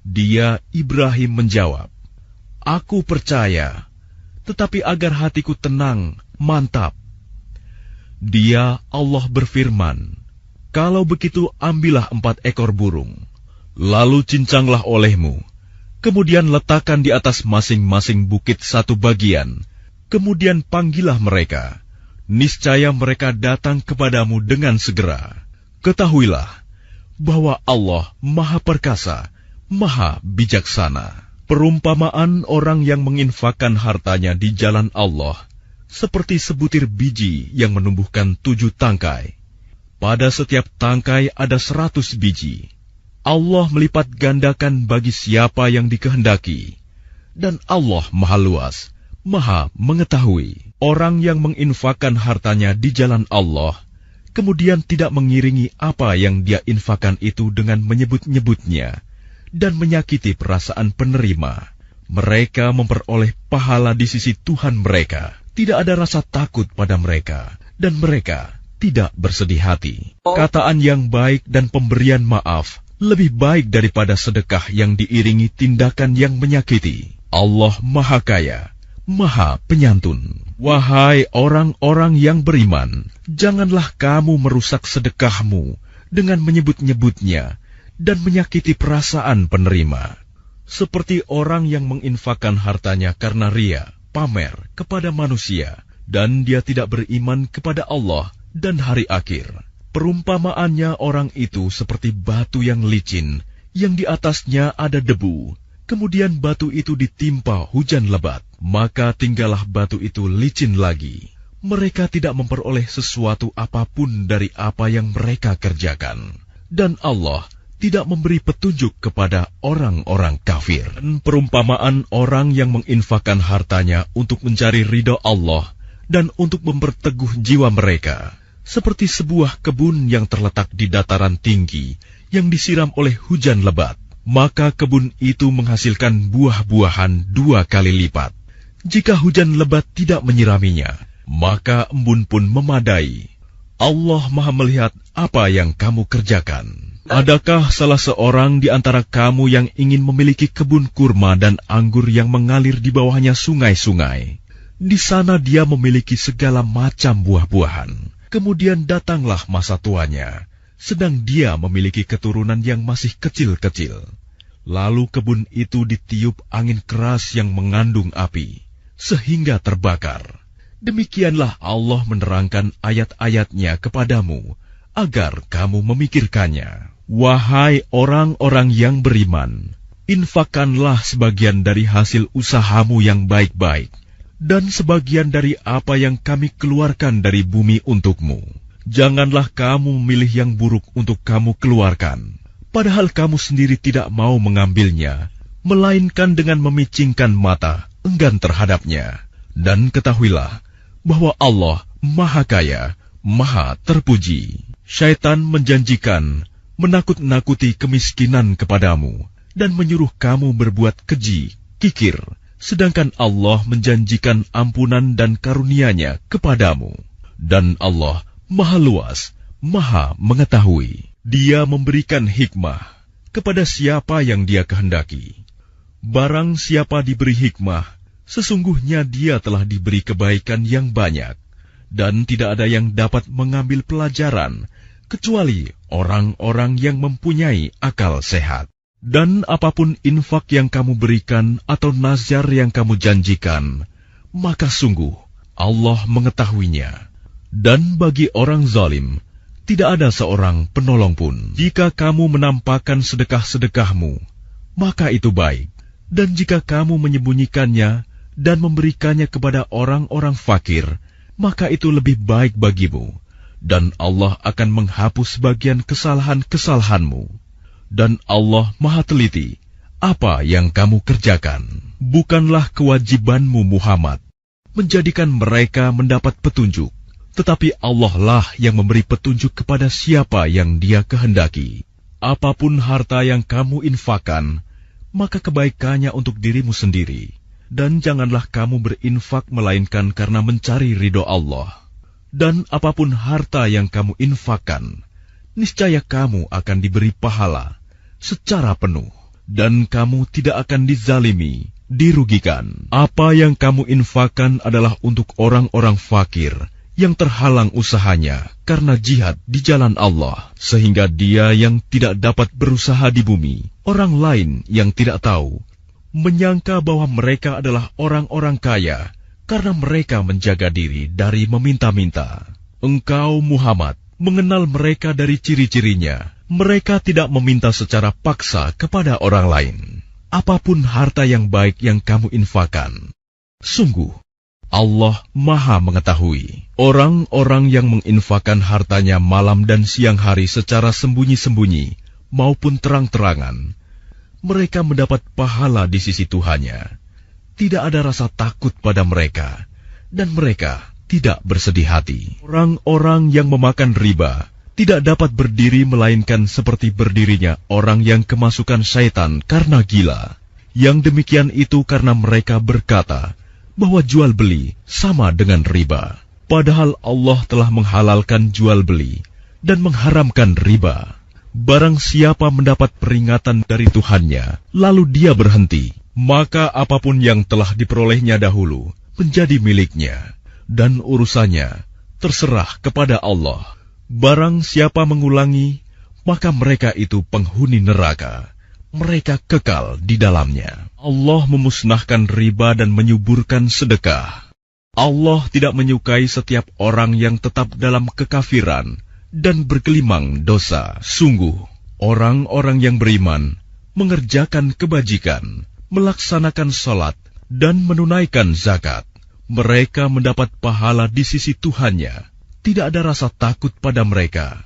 Dia, Ibrahim, menjawab, aku percaya, tetapi agar hatiku tenang, mantap. Dia, Allah berfirman, kalau begitu ambillah 4 ekor burung, lalu cincanglah olehmu, kemudian letakkan di atas masing-masing bukit satu bagian, kemudian panggillah mereka, niscaya mereka datang kepadamu dengan segera. Ketahuilah bahwa Allah Maha Perkasa, Maha Bijaksana. Perumpamaan orang yang menginfakkan hartanya di jalan Allah, seperti sebutir biji yang menumbuhkan 7 tangkai. Pada setiap tangkai ada 100 biji. Allah melipat gandakan bagi siapa yang dikehendaki. Dan Allah Maha Luas, Maha Mengetahui. Orang yang menginfakkan hartanya di jalan Allah, kemudian tidak mengiringi apa yang dia infakkan itu dengan menyebut-nyebutnya, dan menyakiti perasaan penerima, mereka memperoleh pahala di sisi Tuhan mereka. Tidak ada rasa takut pada mereka, dan mereka tidak bersedih hati. Kataan yang baik dan pemberian maaf lebih baik daripada sedekah yang diiringi tindakan yang menyakiti. Allah Maha Kaya, Maha Penyantun. Wahai orang-orang yang beriman, janganlah kamu merusak sedekahmu dengan menyebut-nyebutnya dan menyakiti perasaan penerima. Seperti orang yang menginfakkan hartanya karena ria, pamer kepada manusia, dan dia tidak beriman kepada Allah dan hari akhir. Perumpamaannya orang itu seperti batu yang licin, yang di atasnya ada debu. Kemudian batu itu ditimpa hujan lebat, maka tinggallah batu itu licin lagi. Mereka tidak memperoleh sesuatu apapun dari apa yang mereka kerjakan. Dan Allah tidak memberi petunjuk kepada orang-orang kafir. Dan perumpamaan orang yang menginfakkan hartanya untuk mencari ridha Allah dan untuk memperteguh jiwa mereka, seperti sebuah kebun yang terletak di dataran tinggi yang disiram oleh hujan lebat. Maka kebun itu menghasilkan buah-buahan 2 kali lipat. Jika hujan lebat tidak menyiraminya, maka embun pun memadai. Allah Maha melihat apa yang kamu kerjakan. Adakah salah seorang di antara kamu yang ingin memiliki kebun kurma dan anggur yang mengalir di bawahnya sungai-sungai? Di sana dia memiliki segala macam buah-buahan. Kemudian datanglah masa tuanya, sedang dia memiliki keturunan yang masih kecil-kecil. Lalu kebun itu ditiup angin keras yang mengandung api, sehingga terbakar. Demikianlah Allah menerangkan ayat-ayatnya kepadamu, agar kamu memikirkannya. Wahai orang-orang yang beriman, infakkanlah sebagian dari hasil usahamu yang baik-baik, dan sebagian dari apa yang kami keluarkan dari bumi untukmu. Janganlah kamu memilih yang buruk untuk kamu keluarkan, padahal kamu sendiri tidak mau mengambilnya, melainkan dengan memicingkan mata enggan terhadapnya. Dan ketahuilah bahwa Allah Maha Kaya, Maha Terpuji. Syaitan menjanjikan menakut-nakuti kemiskinan kepadamu dan menyuruh kamu berbuat keji, kikir, sedangkan Allah menjanjikan ampunan dan karunia-Nya kepadamu. Dan Allah Maha Luas, Maha Mengetahui. Dia memberikan hikmah kepada siapa yang Dia kehendaki. Barang siapa diberi hikmah, sesungguhnya dia telah diberi kebaikan yang banyak, dan tidak ada yang dapat mengambil pelajaran kecuali orang-orang yang mempunyai akal sehat. Dan apapun infak yang kamu berikan atau nazar yang kamu janjikan, maka sungguh Allah mengetahuinya. Dan bagi orang zalim, tidak ada seorang penolong pun. Jika kamu menampakkan sedekah-sedekahmu, maka itu baik. Dan jika kamu menyembunyikannya dan memberikannya kepada orang-orang fakir, maka itu lebih baik bagimu. Dan Allah akan menghapus bagian kesalahan-kesalahanmu. Dan Allah Maha Teliti apa yang kamu kerjakan. Bukanlah kewajibanmu Muhammad menjadikan mereka mendapat petunjuk, tetapi Allah lah yang memberi petunjuk kepada siapa yang Dia kehendaki. Apapun harta yang kamu infakkan, maka kebaikannya untuk dirimu sendiri. Dan janganlah kamu berinfak melainkan karena mencari ridho Allah. Dan apapun harta yang kamu infakkan, niscaya kamu akan diberi pahala secara penuh. Dan kamu tidak akan dizalimi, dirugikan. Apa yang kamu infakkan adalah untuk orang-orang fakir yang terhalang usahanya karena jihad di jalan Allah, sehingga dia yang tidak dapat berusaha di bumi, orang lain yang tidak tahu, menyangka bahwa mereka adalah orang-orang kaya karena mereka menjaga diri dari meminta-minta. Engkau Muhammad mengenal mereka dari ciri-cirinya. Mereka tidak meminta secara paksa kepada orang lain. Apapun harta yang baik yang kamu infakkan, sungguh Allah Maha Mengetahui. Orang-orang yang menginfakkan hartanya malam dan siang hari secara sembunyi-sembunyi maupun terang-terangan, mereka mendapat pahala di sisi Tuhannya. Tidak ada rasa takut pada mereka, dan mereka tidak bersedih hati. Orang-orang yang memakan riba tidak dapat berdiri melainkan seperti berdirinya orang yang kemasukan syaitan karena gila. Yang demikian itu karena mereka berkata bahwa jual beli sama dengan riba, padahal Allah telah menghalalkan jual beli dan mengharamkan riba. Barang siapa mendapat peringatan dari Tuhannya, lalu dia berhenti, maka apapun yang telah diperolehnya dahulu menjadi miliknya, dan urusannya terserah kepada Allah. Barang siapa mengulangi, maka mereka itu penghuni neraka. Mereka kekal di dalamnya. Allah memusnahkan riba dan menyuburkan sedekah. Allah tidak menyukai setiap orang yang tetap dalam kekafiran dan bergelimang dosa. Sungguh, orang-orang yang beriman mengerjakan kebajikan, melaksanakan salat, dan menunaikan zakat. Mereka mendapat pahala di sisi Tuhannya. Tidak ada rasa takut pada mereka,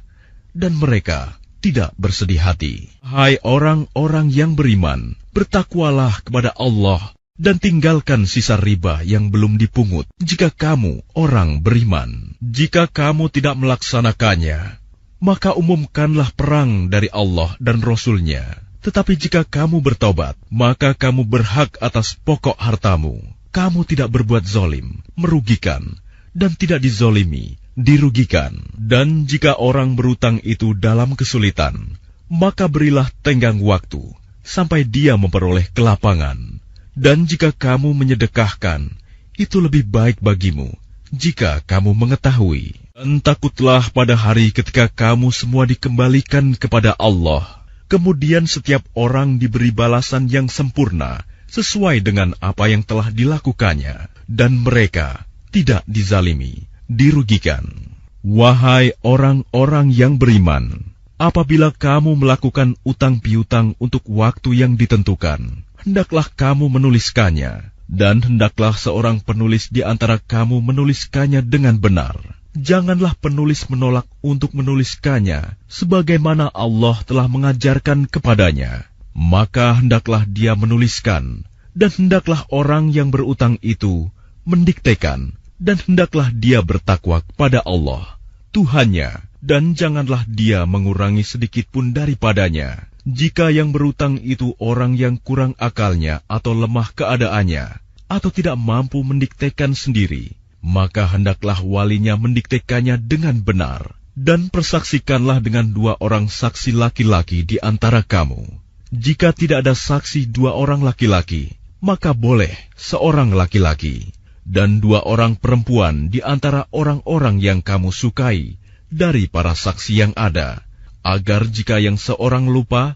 dan mereka tidak bersedih hati. Hai orang-orang yang beriman, bertakwalah kepada Allah dan tinggalkan sisa riba yang belum dipungut jika kamu orang beriman. Jika kamu tidak melaksanakannya, maka umumkanlah perang dari Allah dan Rasul-Nya. Tetapi jika kamu bertobat, maka kamu berhak atas pokok hartamu. Kamu tidak berbuat zalim, merugikan, dan tidak dizolimi, dirugikan. Dan jika orang berutang itu dalam kesulitan, maka berilah tenggang waktu sampai dia memperoleh kelapangan. Dan jika kamu menyedekahkan, itu lebih baik bagimu jika kamu mengetahui. Dan takutlah pada hari ketika kamu semua dikembalikan kepada Allah. Kemudian setiap orang diberi balasan yang sempurna sesuai dengan apa yang telah dilakukannya, dan mereka tidak dizalimi, dirugikan. Wahai orang-orang yang beriman, apabila kamu melakukan utang piutang untuk waktu yang ditentukan, hendaklah kamu menuliskannya, dan hendaklah seorang penulis di antara kamu menuliskannya dengan benar. Janganlah penulis menolak untuk menuliskannya, sebagaimana Allah telah mengajarkan kepadanya. Maka hendaklah dia menuliskan Dan hendaklah orang yang berutang itu mendiktekan, dan hendaklah dia bertakwa kepada Allah, Tuhannya, dan janganlah dia mengurangi sedikit pun daripadanya. Jika yang berutang itu orang yang kurang akalnya atau lemah keadaannya, atau tidak mampu mendiktekan sendiri, maka hendaklah walinya mendiktekannya dengan benar, dan persaksikanlah dengan 2 orang saksi laki-laki di antara kamu. Jika tidak ada saksi 2 orang laki-laki, maka boleh seorang laki-laki, dan 2 orang perempuan di antara orang-orang yang kamu sukai dari para saksi yang ada, agar jika yang seorang lupa,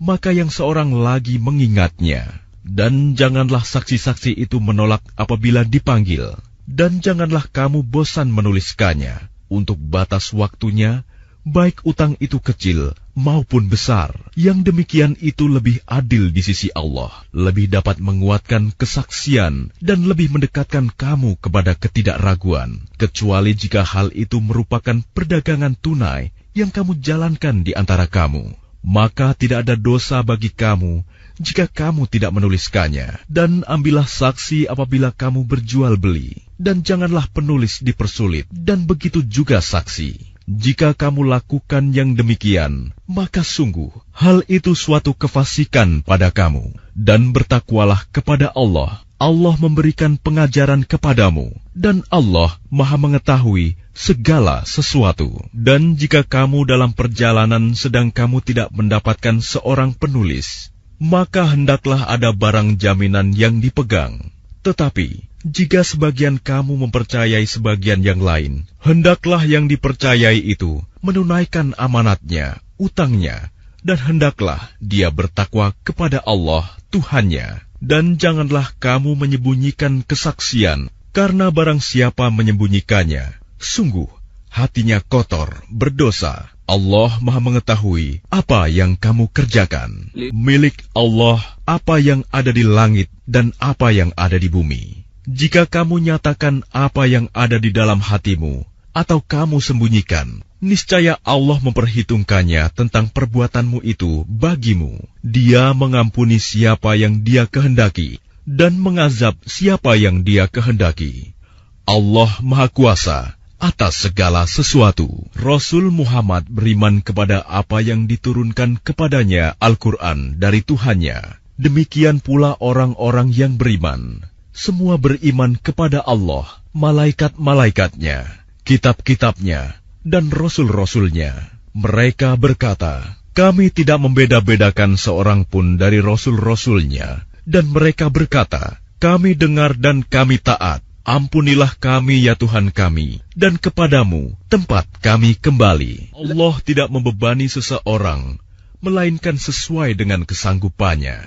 maka yang seorang lagi mengingatnya. Dan janganlah saksi-saksi itu menolak apabila dipanggil, dan janganlah kamu bosan menuliskannya untuk batas waktunya, baik utang itu kecil maupun besar. Yang demikian itu lebih adil di sisi Allah, lebih dapat menguatkan kesaksian dan lebih mendekatkan kamu kepada ketidakraguan, kecuali jika hal itu merupakan perdagangan tunai yang kamu jalankan di antara kamu. Maka tidak ada dosa bagi kamu jika kamu tidak menuliskannya. Dan ambillah saksi apabila kamu berjual beli, dan janganlah penulis dipersulit, dan begitu juga saksi. Jika kamu lakukan yang demikian, maka sungguh hal itu suatu kefasikan pada kamu. Dan bertakwalah kepada Allah. Allah memberikan pengajaran kepadamu, dan Allah Maha mengetahui segala sesuatu. Dan jika kamu dalam perjalanan sedang kamu tidak mendapatkan seorang penulis, maka hendaklah ada barang jaminan yang dipegang. Tetapi jika sebagian kamu mempercayai sebagian yang lain, hendaklah yang dipercayai itu menunaikan amanatnya, utangnya, dan hendaklah dia bertakwa kepada Allah, Tuhannya. Dan janganlah kamu menyembunyikan kesaksian, karena barang siapa menyembunyikannya, sungguh hatinya kotor, berdosa. Allah Maha mengetahui apa yang kamu kerjakan. Milik Allah apa yang ada di langit dan apa yang ada di bumi. Jika kamu nyatakan apa yang ada di dalam hatimu, atau kamu sembunyikan, niscaya Allah memperhitungkannya tentang perbuatanmu itu bagimu. Dia mengampuni siapa yang Dia kehendaki, dan mengazab siapa yang Dia kehendaki. Allah Maha Kuasa atas segala sesuatu. Rasul Muhammad beriman kepada apa yang diturunkan kepadanya Al-Quran dari Tuhannya. Demikian pula orang-orang yang beriman. Semua beriman kepada Allah, malaikat-malaikatnya, kitab-kitabnya, dan rasul-rasulnya. Mereka berkata, kami tidak membeda-bedakan seorang pun dari rasul-rasulnya. Dan mereka berkata, kami dengar dan kami taat. Ampunilah kami ya Tuhan kami, dan kepadamu tempat kami kembali. Allah tidak membebani seseorang, melainkan sesuai dengan kesanggupannya.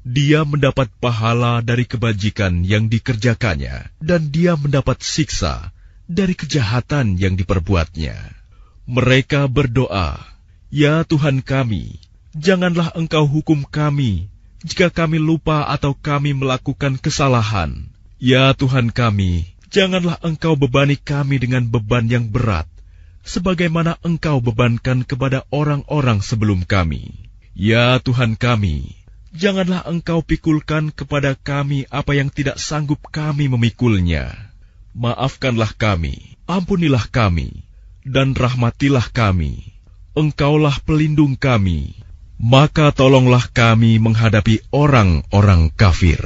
Dia mendapat pahala dari kebajikan yang dikerjakannya, dan dia mendapat siksa dari kejahatan yang diperbuatnya. Mereka berdoa, ya Tuhan kami, janganlah Engkau hukum kami jika kami lupa atau kami melakukan kesalahan. Ya Tuhan kami, janganlah Engkau bebani kami dengan beban yang berat, sebagaimana Engkau bebankan kepada orang-orang sebelum kami. Ya Tuhan kami, janganlah Engkau pikulkan kepada kami apa yang tidak sanggup kami memikulnya. Maafkanlah kami, ampunilah kami, dan rahmatilah kami. Engkaulah pelindung kami, maka tolonglah kami menghadapi orang-orang kafir.